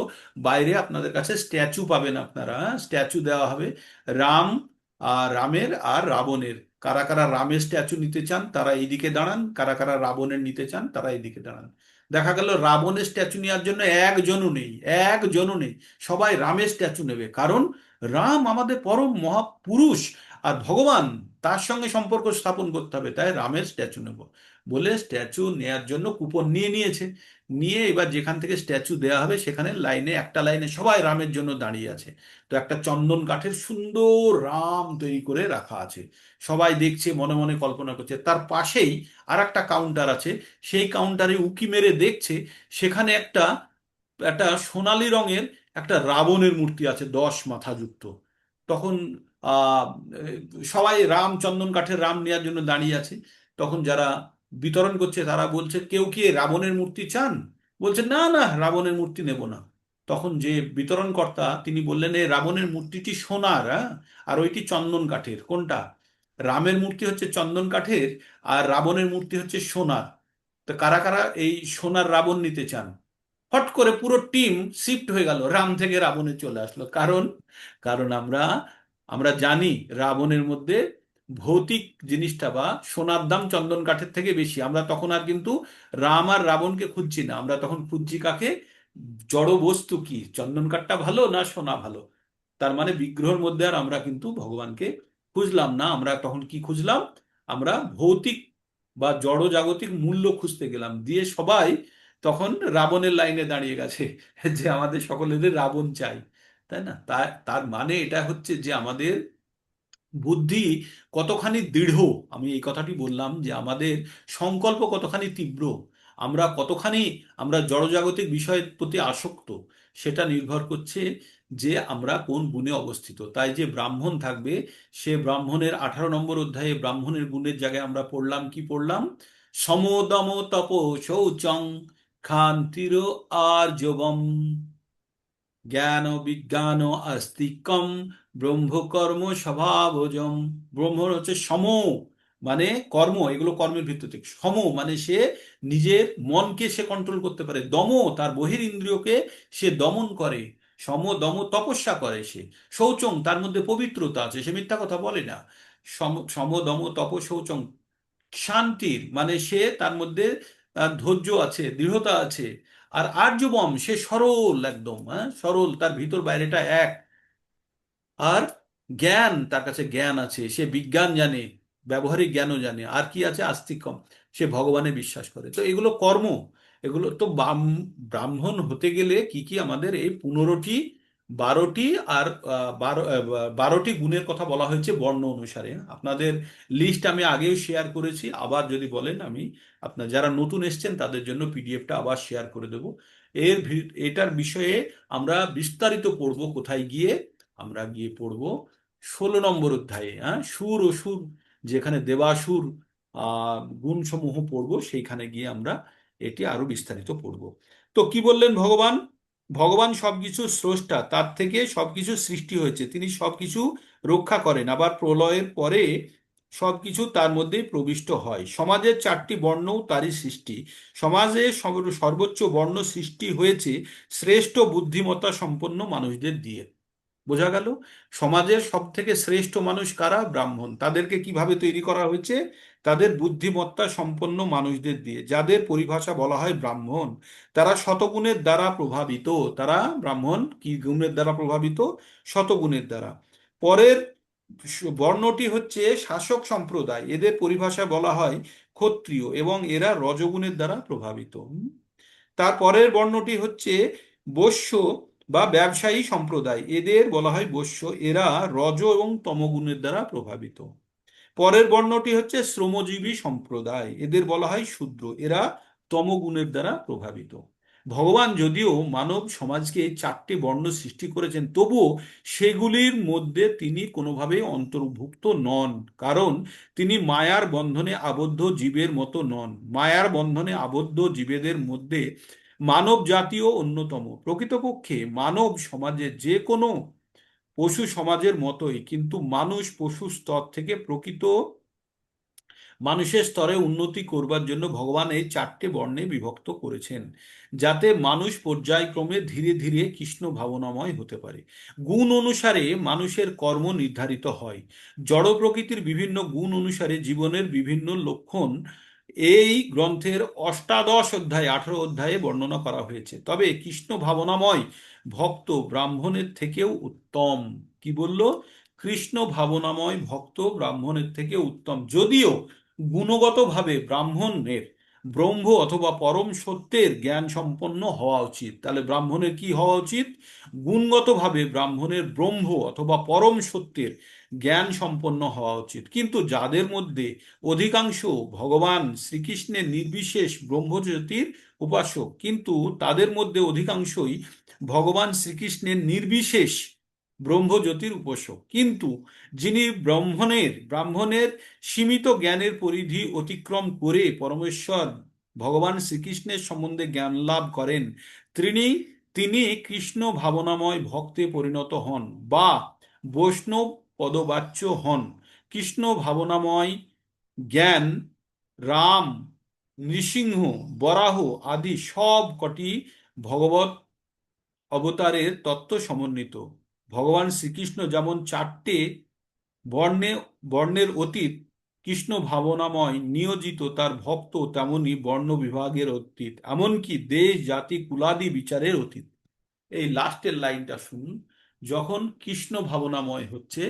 বাইরে আপনাদের কাছে স্ট্যাচু পাবেন আপনারা, স্ট্যাচু দেওয়া হবে রাম আর রামের আর রাবণের। কারা কারা রামের স্ট্যাচু নিতে চান তারা এইদিকে দাঁড়ান, কারা কারা রাবণের নিতে চান তারা এইদিকে দাঁড়ান। দেখা গেল রাবণের স্ট্যাচু নেওয়ার জন্য একজনও নেই, একজনও নেই। সবাই রামের স্ট্যাচু নেবে, কারণ রাম আমাদের পরম মহাপুরুষ আর ভগবান, তার সঙ্গে সম্পর্ক স্থাপন করতে হবে, তাই রামের স্ট্যাচু নেব বলে স্ট্যাচু নেয়ার জন্য কুপন নিয়ে নিয়েছে। নিয়ে এবার যেখান থেকে স্ট্যাচু দেওয়া হবে সেখানে লাইনে, একটা লাইনে সবাই রামের জন্য দাঁড়িয়ে আছে। তো একটা চন্দন কাঠের সুন্দর রাম তৈরি করে রাখা আছে, সবাই দেখছে, মনে মনে কল্পনা করছে। তার পাশেই আর একটা কাউন্টার আছে, সেই কাউন্টারে উকি মেরে দেখছে সেখানে একটা একটা সোনালী রঙের একটা রাবণের মূর্তি আছে, 10 মাথা যুক্ত। তখন আহ সবাই রাম, চন্দন কাঠের রাম নেওয়ার জন্য দাঁড়িয়ে আছে। তখন যারা বিতরণ করছে তারা বলছে, কেউ কি এই রাবণের মূর্তি চান? বলছে না না, রাবণের মূর্তি নেব না। তখন যে বিতরণকর্তা তিনি বললেন, এই রাবণের মূর্তিটি সোনার, হ্যাঁ, আর ওইটি চন্দন কাঠের। কোনটা? রামের মূর্তি হচ্ছে চন্দন কাঠের, আর রাবণের মূর্তি হচ্ছে সোনার। তো কারা কারা এই সোনার রাবণ নিতে চান? হট করে পুরো টিম শিফট হয়ে গেল, রাম থেকে রাবণে চলে আসলো। কারণ কারণ আমরা আমরা জানি রাবণের মধ্যে ভৌতিক জিনিসটা বা সোনার দাম চন্দন কাঠের থেকে বেশি। আমরা তখন আর কিন্তু রাম আর রাবণকে খুঁজছি না, আমরা তখন খুঁজছি কাকে? জড় বস্তু কি, চন্দন কাঠটা ভালো না সোনা ভালো? তার মানে বিগ্রহের মধ্যে আর আমরা কিন্তু ভগবানকে খুঁজলাম না, আমরা তখন কি খুঁজলাম? আমরা ভৌতিক বা জড় জাগতিক মূল্য খুঁজতে গেলাম। দিয়ে সবাই তখন রাবণের লাইনে দাঁড়িয়ে গেছে যে আমাদের সকলেদের রাবণ চাই। তাই না? তার তার মানে এটা হচ্ছে যে আমাদের বুদ্ধি কতখানি দৃঢ়। আমি এই কথাটি বললাম যে আমাদের সংকল্প কতখানি তীব্র, আমরা কতখানি আমরা জড়জাগতিক বিষয়ের প্রতি আসক্ত, সেটা নির্ভর করছে যে আমরা কোন গুণে অবস্থিত। তাই যে ব্রাহ্মণ থাকবে, সে ব্রাহ্মণের 18 নম্বর অধ্যায়ে ব্রাহ্মণের গুণের জায়গায় আমরা পড়লাম, কি পড়লাম? সমদম তপ শৌচং ক্ষান্তির আর্জবম জ্ঞান বিজ্ঞান আস্তিকম ব্রহ্মকর্ম স্বভাবজম। ব্রহ্ম হচ্ছে সম, মানে কর্ম, এগুলো কর্মের ভিত্তিতে। সম মানে সে নিজের মনকে সে কন্ট্রোল করতে পারে, দম তার বহির ইন্দ্রিয়কে সে দমন করে, সম দম তপস্যা করে সে। শৌচং তার মধ্যে পবিত্রতা আছে, সে মিথ্যা কথা বলে না। সম দম তপ শৌচং। শান্তির মানে সে তার মধ্যে ধৈর্য আছে, দৃঢ়তা আছে। আর আর্যবম সে সরল একদম, হ্যাঁ সরল, তার ভিতর বাইরেটা এক। আর জ্ঞান, তার কাছে জ্ঞান আছে, সে বিজ্ঞান জানে, ব্যবহারিক জ্ঞানও জানে। আর কি আছে? আস্তিকম, সে ভগবানে বিশ্বাস করে। তো এগুলো কর্ম, এগুলো তো ব্রাহ্মণ হতে গেলে কি কি আমাদের এই 15টি 12টি আর 12টি গুণের কথা বলা হয়েছে বর্ণ অনুসারে। আপনাদের লিস্ট আমি আগেও শেয়ার করেছি, আবার যদি বলেন আমি আপনার যারা নতুন এসছেন তাদের জন্য পিডিএফটা আবার শেয়ার করে দেবো। এটার বিষয়ে আমরা বিস্তারিত পড়ব কোথায় গিয়ে? আমরা গিয়ে পড়ব 16 নম্বর অধ্যায়ে, হ্যাঁ সুর অসুর, যেখানে দেবাসুর গুণসমূহ পড়ব, সেইখানে গিয়ে আমরা এটি আরো বিস্তারিত পড়ব। তো কি বললেন ভগবান? ভগবান সবকিছু স্রষ্টা, তার থেকে সবকিছু সৃষ্টি হয়েছে, তিনি সবকিছু রক্ষা করেন, আবার প্রলয়ের পরে সবকিছু তার মধ্যেই প্রবিষ্ট হয়। সমাজের 4টি বর্ণও তারই সৃষ্টি। সমাজে সর্বোচ্চ বর্ণ সৃষ্টি হয়েছে শ্রেষ্ঠ বুদ্ধিমত্তা সম্পন্ন মানুষদের দিয়ে। বোঝা গেল? সমাজের সব থেকে শ্রেষ্ঠ মানুষ কারা? ব্রাহ্মণ। তাদেরকে কিভাবে তৈরি করা হয়েছে? তাদের বুদ্ধিমত্তা সম্পন্ন মানুষদের দিয়ে, যাদের পরিভাষা বলা হয় ব্রাহ্মণ। তারা শতগুণের দ্বারা প্রভাবিত। তারা ব্রাহ্মণ কি গুণের দ্বারা প্রভাবিত? শতগুণের দ্বারা। পরের বর্ণটি হচ্ছে শাসক সম্প্রদায়, এদের পরিভাষা বলা হয় ক্ষত্রিয়, এবং এরা রজগুণের দ্বারা প্রভাবিত। তারপরের বর্ণটি হচ্ছে বৈশ্য বা ব্যবসায়ী সম্প্রদায়, এদের বলা হয় বৈশ্য, এরা রজ এবং তমগুণের দ্বারা প্রভাবিত। পরের বর্ণটি হচ্ছে শ্রমজীবী সম্প্রদায়, এদের বলা হয় শূদ্র, এরা তমগুণের দ্বারা প্রভাবিত। ভগবান যদিও মানব সমাজকে এই 4টি বর্ণ সৃষ্টি করেছেন, তবুও সেগুলির মধ্যে তিনি কোনোভাবেই অন্তর্ভুক্ত নন, কারণ তিনি মায়ার বন্ধনে আবদ্ধ জীবের মতো নন। মায়ার বন্ধনে আবদ্ধ জীবেদের মধ্যে মানব জাতিও অন্যতম। প্রকৃতপক্ষে মানব সমাজে যে কোনো পশু সমাজের মতোই, কিন্তু মানুষ পশু স্তর থেকে প্রকৃত মানুষের স্তরে উন্নতি করবার জন্য ভগবান এই 4টে বর্ণে বিভক্ত করেছেন, যাতে মানুষ পর্যায়ক্রমে ধীরে ধীরে কৃষ্ণ ভাবনাময় হতে পারে। গুণ অনুসারে মানুষের কর্ম নির্ধারিত হয়। জড় প্রকৃতির বিভিন্ন গুণ অনুসারে জীবনের বিভিন্ন লক্ষণ এই গ্রন্থের অষ্টাদশ অধ্যায় 18 অধ্যায়ে বর্ণনা করা হয়েছে। তবে কৃষ্ণ ভাবনাময় ভক্ত ব্রাহ্মণের থেকেও উত্তম। কি বলল? কৃষ্ণ ভাবনাময় ভক্ত ব্রাহ্মণের থেকে উত্তম, যদিও গুণগতভাবে ব্রাহ্মণের ব্রহ্ম অথবা পরম সত্যের জ্ঞান সম্পন্ন হওয়া উচিত। তাহলে ব্রাহ্মণের কি হওয়া উচিত? গুণগতভাবে ব্রাহ্মণের ব্রহ্ম অথবা পরম সত্যের জ্ঞান সম্পন্ন হওয়া উচিত। কিন্তু যাদের মধ্যে অধিকাংশ ভগবান শ্রীকৃষ্ণের নির্বিশেষ ব্রহ্মজ্যোতির উপাসক, কিন্তু তাদের মধ্যে অধিকাংশই ভগবান শ্রীকৃষ্ণের নির্বিশেষ ব্রহ্মজ্যোতির উপাসক, কিন্তু যিনি ব্রাহ্মণের সীমিত জ্ঞানের পরিধি অতিক্রম করে পরমেশ্বর ভগবান শ্রীকৃষ্ণের সম্বন্ধে জ্ঞান লাভ করেন, তিনি তিনি কৃষ্ণ ভাবনাময় ভক্তে পরিণত হন বা বৈষ্ণব পদবাচ্য হন। কৃষ্ণ ভাবনাময় জ্ঞান রাম, নৃসিংহ, বরাহ আদি সব কটি ভগবত অবতারের তত্ত্ব সমন্বিত। ভগবান শ্রীকৃষ্ণ যেমন 4টে বর্ণে বর্ণের অতীত, কৃষ্ণ ভাবনাময় নিয়োজিত তার ভক্ত তেমনি বর্ণ বিভাগের অতীত, এমনকি দেশ জাতি কুলাদি বিচারের অতীত। এই লাস্টের লাইনটা শুনুন। যখন কৃষ্ণ ভাবনাময় হচ্ছে,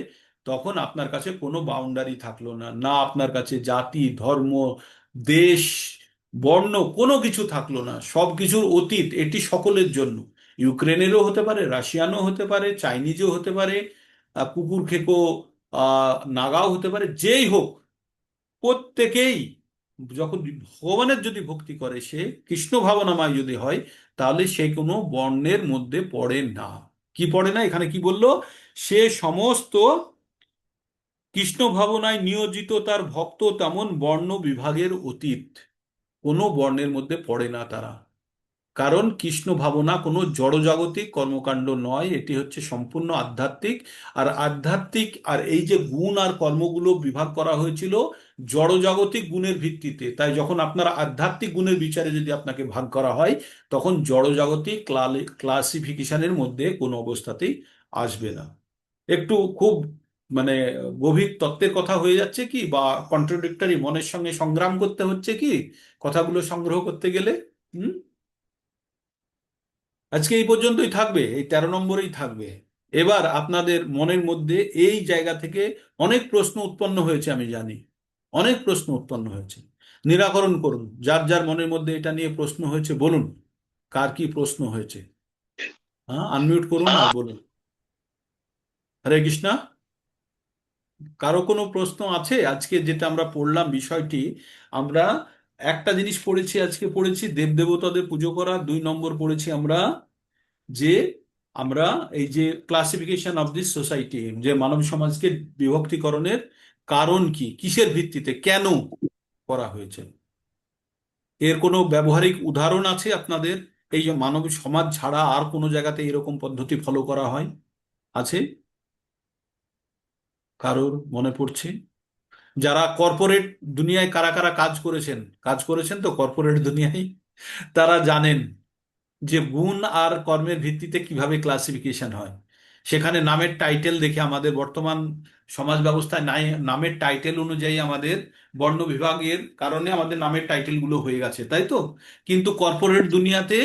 তখন আপনার কাছে কোনো বাউন্ডারি থাকলো না, না আপনার কাছে জাতি ধর্ম দেশ বর্ণ কোনো কিছু থাকলো না, সব কিছুর অতীত, এটি সকলের জন্য। ইউক্রেনেরও হতে পারে, রাশিয়ানও হতে পারে, চাইনিজও হতে পারে, কুকুর খেকো নাগাও হতে পারে, যেই হোক, প্রত্যেকেই যখন ভগবানের যদি ভক্তি করে, সে কৃষ্ণ ভাবনাময় যদি হয়, তাহলে সে কোনো বর্ণের মধ্যে পড়ে না। কি পড়ে না? এখানে কি বললো? সে সমস্ত কৃষ্ণ ভাবনায় নিয়োজিত তার ভক্ত তেমন বর্ণ বিভাগের অতীত, কোনো বর্ণের মধ্যে পড়ে না তারা। কারণ কৃষ্ণ ভাবনা কোনো জড়জাগতিক কর্মকাণ্ড নয়, এটি হচ্ছে সম্পূর্ণ আধ্যাত্মিক। আর আধ্যাত্মিক আর এই যে গুণ আর কর্মগুলো বিভাগ করা হয়েছিল জড়জাগতিক গুণের ভিত্তিতে, তাই যখন আপনার আধ্যাত্মিক গুণের বিচারে যদি আপনাকে ভাগ করা হয়, তখন জড়জাগতিক ক্লাসিফিকেশনের মধ্যে কোনো অবস্থাতেই আসবে না। একটু খুব মানে গভীর তত্ত্বের কথা হয়ে যাচ্ছে কি, বা কন্ট্রাডিক্টরি, মনের সঙ্গে সংগ্রাম করতে হচ্ছে কি কথাগুলো সংগ্রহ করতে গেলে? হুম। আজকে এই পর্যন্তই থাকবে, এই 13 নম্বরেই থাকবে। এবার আপনাদের মনের মধ্যে এই জায়গা থেকে অনেক প্রশ্ন উৎপন্ন হয়েছে, আমি জানি অনেক প্রশ্ন উৎপন্ন হয়েছে। নিরাকরণ করুন, যার যার মনের মধ্যে এটা নিয়ে প্রশ্ন হয়েছে বলুন, কার কি প্রশ্ন হয়েছে। হ্যাঁ, আনমিউট করুন আর বলুন। হরে কৃষ্ণা। কারো কোনো প্রশ্ন আছে? আজকে যেটা আমরা পড়লাম বিষয়টি, আমরা একটা জিনিস পড়েছি, আজকে পড়েছি দেবদেবতাদের পুজো করা। 2 নম্বর পড়েছি আমরা যে আমরা এই যে ক্লাসিফিকেশন অফ দিস সোসাইটি, যে মানব সমাজকে বিভক্তিকরণের কারণ কি, কিসের ভিত্তিতে, কেন করা হয়েছে। এর কোনো ব্যবহারিক উদাহরণ আছে আপনাদের? এই যে মানব সমাজ ছাড়া আর কোনো জায়গাতে এরকম পদ্ধতি ফলো করা হয় আছে? কারোর মনে পড়ছে? যারা কর্পোরেট দুনিয়ায় কারা কারা কাজ করেছেন তো কর্পোরেট দুনিয়ায়, তারা জানেন যে গুণ আর কর্মের ভিত্তিতে কিভাবে ক্লাসিফিকেশন হয়। সেখানে নামের টাইটেল দেখে, আমাদের বর্তমান সমাজ ব্যবস্থায় নাই, নামের টাইটেল অনুযায়ী আমাদের বর্ণ বিভাগের কারণে আমাদের নামের টাইটেল গুলো হয়ে গেছে, তাই তো। কিন্তু কর্পোরেট দুনিয়াতে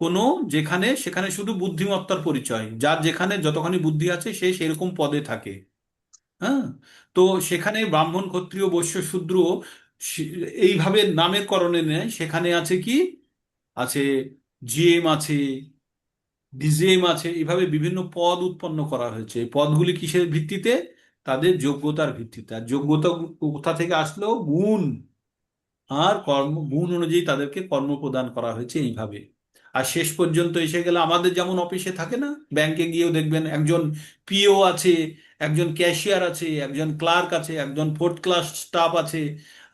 কোনো, যেখানে সেখানে শুধু বুদ্ধিমত্তার পরিচয়, যার যেখানে যতখানি বুদ্ধি আছে সে সেরকম পদে থাকে। হ্যাঁ, তো সেখানে ব্রাহ্মণ ক্ষত্রিয় বৈশ্য শূদ্র সে- এইভাবে নামের করণে নেয়। সেখানে আছে কি, আছে জিএম, আছে ডিজিএম, আছে, এইভাবে বিভিন্ন পদ উৎপন্ন করা হয়েছে। এই পদগুলি কিসের ভিত্তিতে? তাদের যোগ্যতার ভিত্তিতে। আর যোগ্যতা কোথা থেকে আসলো? গুণ আর কর্ম, গুণ অনুযায়ী তাদেরকে কর্ম প্রদান করা হয়েছে এইভাবে। আর শেষ পর্যন্ত এসে গেলে আমাদের যেমন অফিসে থাকে না, ব্যাংকে গিয়েও দেখবেন একজন পিও আছে, একজন ক্যাশিয়ার আছে, একজন ক্লার্ক আছে, একজন 4th ক্লাস স্টাফ আছে।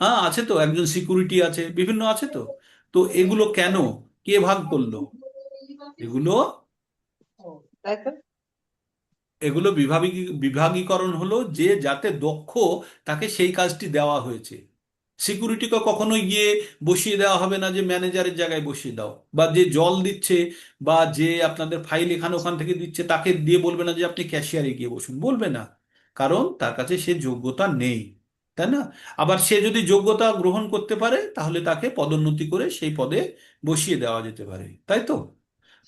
হ্যাঁ, আছে তো, একজন সিকিউরিটি আছে, বিভিন্ন আছে তো। তো এগুলো কেন, কে ভাগ করলো এগুলো? তাই তো। এগুলো বিভাগীকরণ হলো, যে যাতে দক্ষ তাকে সেই কাজটি দেওয়া হয়েছে। সিকিউরিটিকে কখনোই গিয়ে বসিয়ে দেওয়া হবে না যে ম্যানেজারের জায়গায় বসিয়ে দাও, বা যে জল দিচ্ছে বা যে আপনাদের ফাইল এখানে ওখান থেকে দিচ্ছে তাকে দিয়ে বলবে না যে আপনি ক্যাশিয়ারে গিয়ে বসুন, বলবে না। কারণ তার কাছে সে যোগ্যতা নেই, তাই না? আবার সে যদি যোগ্যতা গ্রহণ করতে পারে তাহলে তাকে পদোন্নতি করে সেই পদে বসিয়ে দেওয়া যেতে পারে, তাই তো।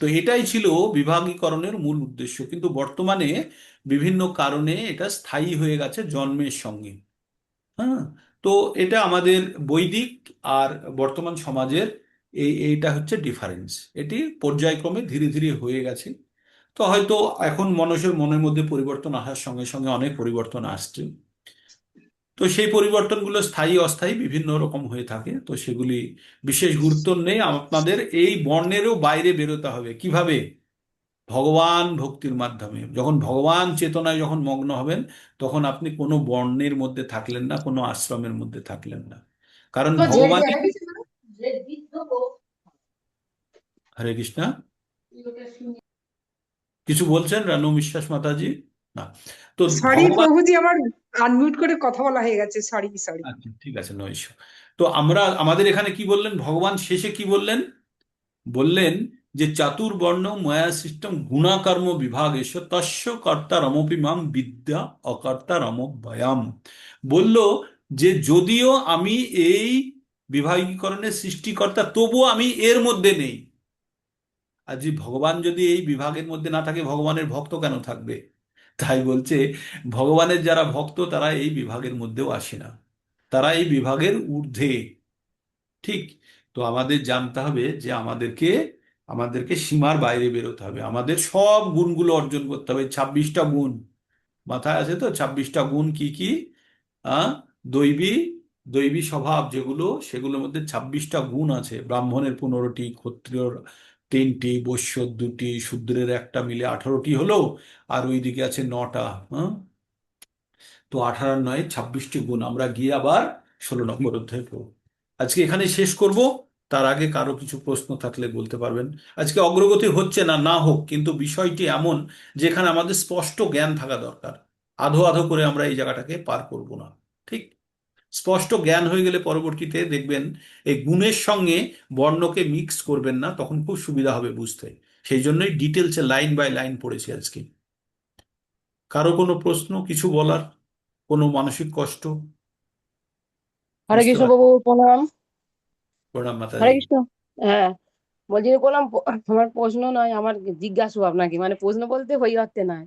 তো এটাই ছিল বিভাগীকরণের মূল উদ্দেশ্য, কিন্তু বর্তমানে বিভিন্ন কারণে এটা স্থায়ী হয়ে গেছে জন্মের সঙ্গে। হ্যাঁ, তো এটা আমাদের বৈদিক আর বর্তমান সমাজের এইটা হচ্ছে ডিফারেন্স। এটি পর্যায়ক্রমে ধীরে ধীরে হয়ে গেছে। তো হয়তো এখন মানুষের মনের মধ্যে পরিবর্তন আসার সঙ্গে সঙ্গে অনেক পরিবর্তন আসছে। তো সেই পরিবর্তনগুলো স্থায়ী অস্থায়ী বিভিন্ন রকম হয়ে থাকে, তো সেগুলি বিশেষ গুরুত্ব নেই। আপনাদের এই বর্ণেরও বাইরে বেরোতে হবে। কিভাবে? ভগবান ভক্তির মাধ্যমে। যখন ভগবান চেতনায় যখন মগ্ন হবেন, তখন আপনি কোনো বর্ণের মধ্যে থাকলেন না, কোনো আশ্রমের মধ্যে থাকলেন না। কারণ ভগবানই, হরে কৃষ্ণা, কিছু বলছেন রানু বিশ্বাস মাতাজি? না, তো সরি ভগবান, প্রভুজি, আমার আনমিউট করে কথা বলা হয়ে গেছে, সরি সরি। আচ্ছা ঠিক আছে, নো ইস্যু। তো আমরা, আমাদের এখানে কি বললেন ভগবান শেষে? কি বললেন? বললেন যে চাতুর্বর্ণ ময়া সৃষ্টম গুণাকর্ম বিভাগ এস তস্য কর্তা রমপি মাম বিদ্যা অকর্তা রম ভয়াম। বলল যে যদিও আমি এই বিভাগীকরণের সৃষ্টিকর্তা, তবুও আমি এর মধ্যে নেই। আর যে ভগবান যদি এই বিভাগের মধ্যে না থাকে, ভগবানের ভক্ত কেন থাকবে? তাই বলছে ভগবানের যারা ভক্ত তারা এই বিভাগের মধ্যেও আসে না, তারা এই বিভাগের ঊর্ধ্বে। ঠিক। তো আমাদের জানতে হবে যে আমাদেরকে আমাদেরকে সীমার বাইরে বেরোতে হবে, আমাদের সব গুণগুলো অর্জন করতে হবে। 26টা গুণ মাথায় আছে তো? 26টা গুণ কি কি? আহ দৈবী, দৈবী স্বভাব যেগুলো, সেগুলোর মধ্যে 26টা গুণ আছে। ব্রাহ্মণের 15টি, ক্ষত্রিয়র 3টি, বৈশ্যর 2টি, শূদ্রের 1টা, মিলে 18টি হলো। আর ওইদিকে আছে 9টা। হ্যাঁ, তো 18 আর 9 26টি গুণ। আমরা গিয়ে আবার 16 নম্বর অধ্যায় পড়ব। আজকে এখানে শেষ করব। তার আগে কারো কিছু প্রশ্ন থাকলে বলতে পারবেন। আজকে অগ্রগতি হচ্ছে না, না হোক, কিন্তু বিষয়টি এমন যেখানে আমাদের স্পষ্ট জ্ঞান থাকা দরকার। আধো আধো করে আমরা এই জায়গাটাকে পার করব না। ঠিক। স্পষ্ট জ্ঞান হয়ে গেলে পরবর্তীতে দেখবেন এই গুণের সঙ্গে বর্ণকে মিক্স করবেন না, তখন খুব সুবিধা হবে বুঝতে। সেই জন্যই ডিটেলসে লাইন বাই লাইন পড়েছি আজকে। কারো কোনো প্রশ্ন, কিছু বলার, কোনো মানসিক কষ্ট? হরে বুঝতে কৃষ্ণ পারছি। বাবু, প্রণাম। প্রণাম হরে মাতাজি। কৃষ্ণ। হ্যাঁ, বলছি যে বললাম আমার প্রশ্ন নয়, আমার জিজ্ঞাসা আপনাকে, মানে প্রশ্ন বলতে হই অর্থে নয়।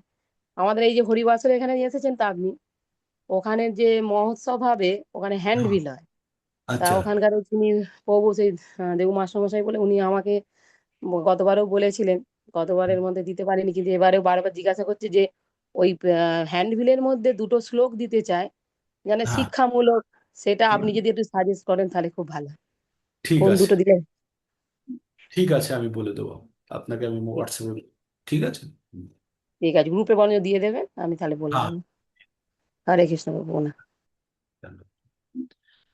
আমাদের এই যে হরিবাসর এখানে যে এসেছেন তা আপনি, ওখানে যে মহোৎসব হবে ওখানে হ্যাঁ, হ্যান্ডবিল হয়। তা আচ্ছা। ওখানকার যিনি প্রভু সেই দেবু মাস্টারমশাই বলে, উনি আমাকে গতবারও বলেছিলেন, গতবারের মধ্যে দিতে পারেনি, কিন্তু এবারেও বারবার জিজ্ঞাসা করছে যে ওই হ্যান্ডবিলের মধ্যে দুটো শ্লোক দিতে চায়, যেন হ্যাঁ, শিক্ষামূলক। সেটা আপনি যদি একটু সাজেস্ট করেন তাহলে খুব ভালো হয়। ঠিক কোন আছে, দুটো দিলে? ঠিক আছে, আমি বলে দেবো আপনাকে, আমি হোয়াটসঅ্যাপে। ঠিক আছে। ঠিক আছে, গ্রুপে বরঞ্চ দিয়ে দেবেন, আমি তাহলে বলে হ্যাঁ। দেবো। হরে কৃষ্ণ বাবু না।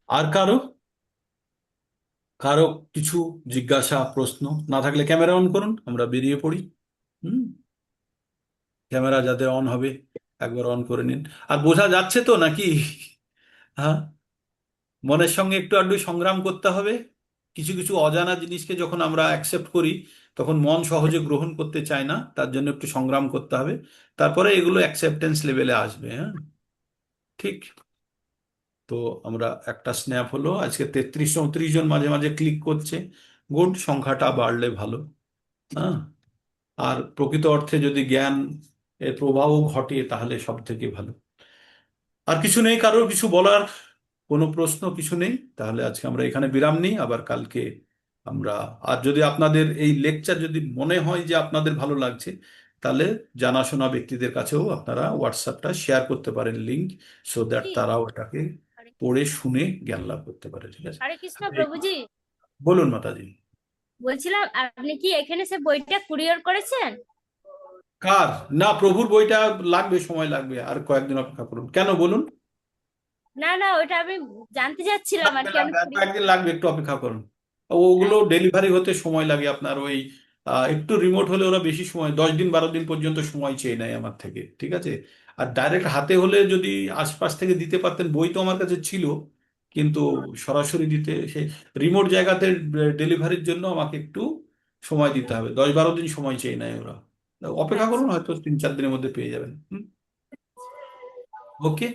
আর কারো কারো কিছু জিজ্ঞাসা প্রশ্ন না থাকলে ক্যামেরা অন করুন, আমরা বেরিয়ে পড়ি। হুম। ক্যামেরা যাতে অন হবে একবার অন করে নিন। আর বোঝা যাচ্ছে তো নাকি? হ্যাঁ। মনের সঙ্গে একটু আধটু সংগ্রাম করতে হবে। কিছু কিছু অজানা জিনিসকে যখন আমরা অ্যাকসেপ্ট করি, তখন মন সহজে গ্রহণ করতে চায় না, তার জন্য একটু সংগ্রাম করতে হবে। তারপরে এগুলো অ্যাকসেপ্টেন্স লেভেলে আসবে। হ্যাঁ, ঠিক। তো আমরা একটা স্ন্যাপ হলো, আজকে 33-34 জন মাঝে মাঝে ক্লিক করছে। গুড, সংখ্যাটা বাড়লে ভালো। হ্যাঁ। আর প্রকৃত অর্থে যদি জ্ঞান এর প্রভাবও ঘটে তাহলে সব থেকে ভালো। আর কিছু নেই, কারোর কিছু বলার, কোনো প্রশ্ন কিছু নেই, তাহলে আজকে আমরা এখানে বিরাম নিই, আবার কালকে আমরা। আর যদি আপনাদের এই লেকচার যদি মনে হয় যে আপনাদের ভালো লাগছে, তাহলে জানাশোনা ব্যক্তিদের কাছেও আপনারা হোয়াটসঅ্যাপটা শেয়ার করতে পারেন, লিংক, সো দ্যাট জি। তারাও এটাকে পড়ে শুনে জ্ঞান লাভ করতে পারে। ঠিক আছে? হরে কৃষ্ণ প্রভুজি, বলুন মাতাজি। বলছিলাম আপনি কি এখানে সে বইটা কুরিয়ার করেছেন? কার? না, প্রভুর বইটা লাগবে, সময় লাগবে, আর কয়েকদিন অপেক্ষা করুন। কেন বলুন? না না, ওটা আমি জানতে চাচ্ছিলাম আর লাগবে কি, আমি লাগবে, আর কুরিয়ার। কয়েকদিন লাগবে, একটু অপেক্ষা করুন। ওগুলো ডেলিভারি হতে সময় লাগে আপনার, ওই একটু রিমোট হলে ওরা বেশি সময়, 10 দিন 12 দিন পর্যন্ত সময় চেয়ে নেয় আমার থেকে। ঠিক আছে? আর ডাইরেক্ট হাতে হলে যদি আশপাশ থেকে দিতে পারতেন, বই তো আমার কাছে ছিল, কিন্তু সরাসরি দিতে, সেই রিমোট জায়গাতে ডেলিভারির জন্য আমাকে একটু সময় দিতে হবে, 10-12 দিন সময় চেয়ে নেয় ওরা। অপেক্ষা আচ্ছা। করুন, হয়তো 3-4 দিনের মধ্যে পেয়ে যাবেন। ওকে।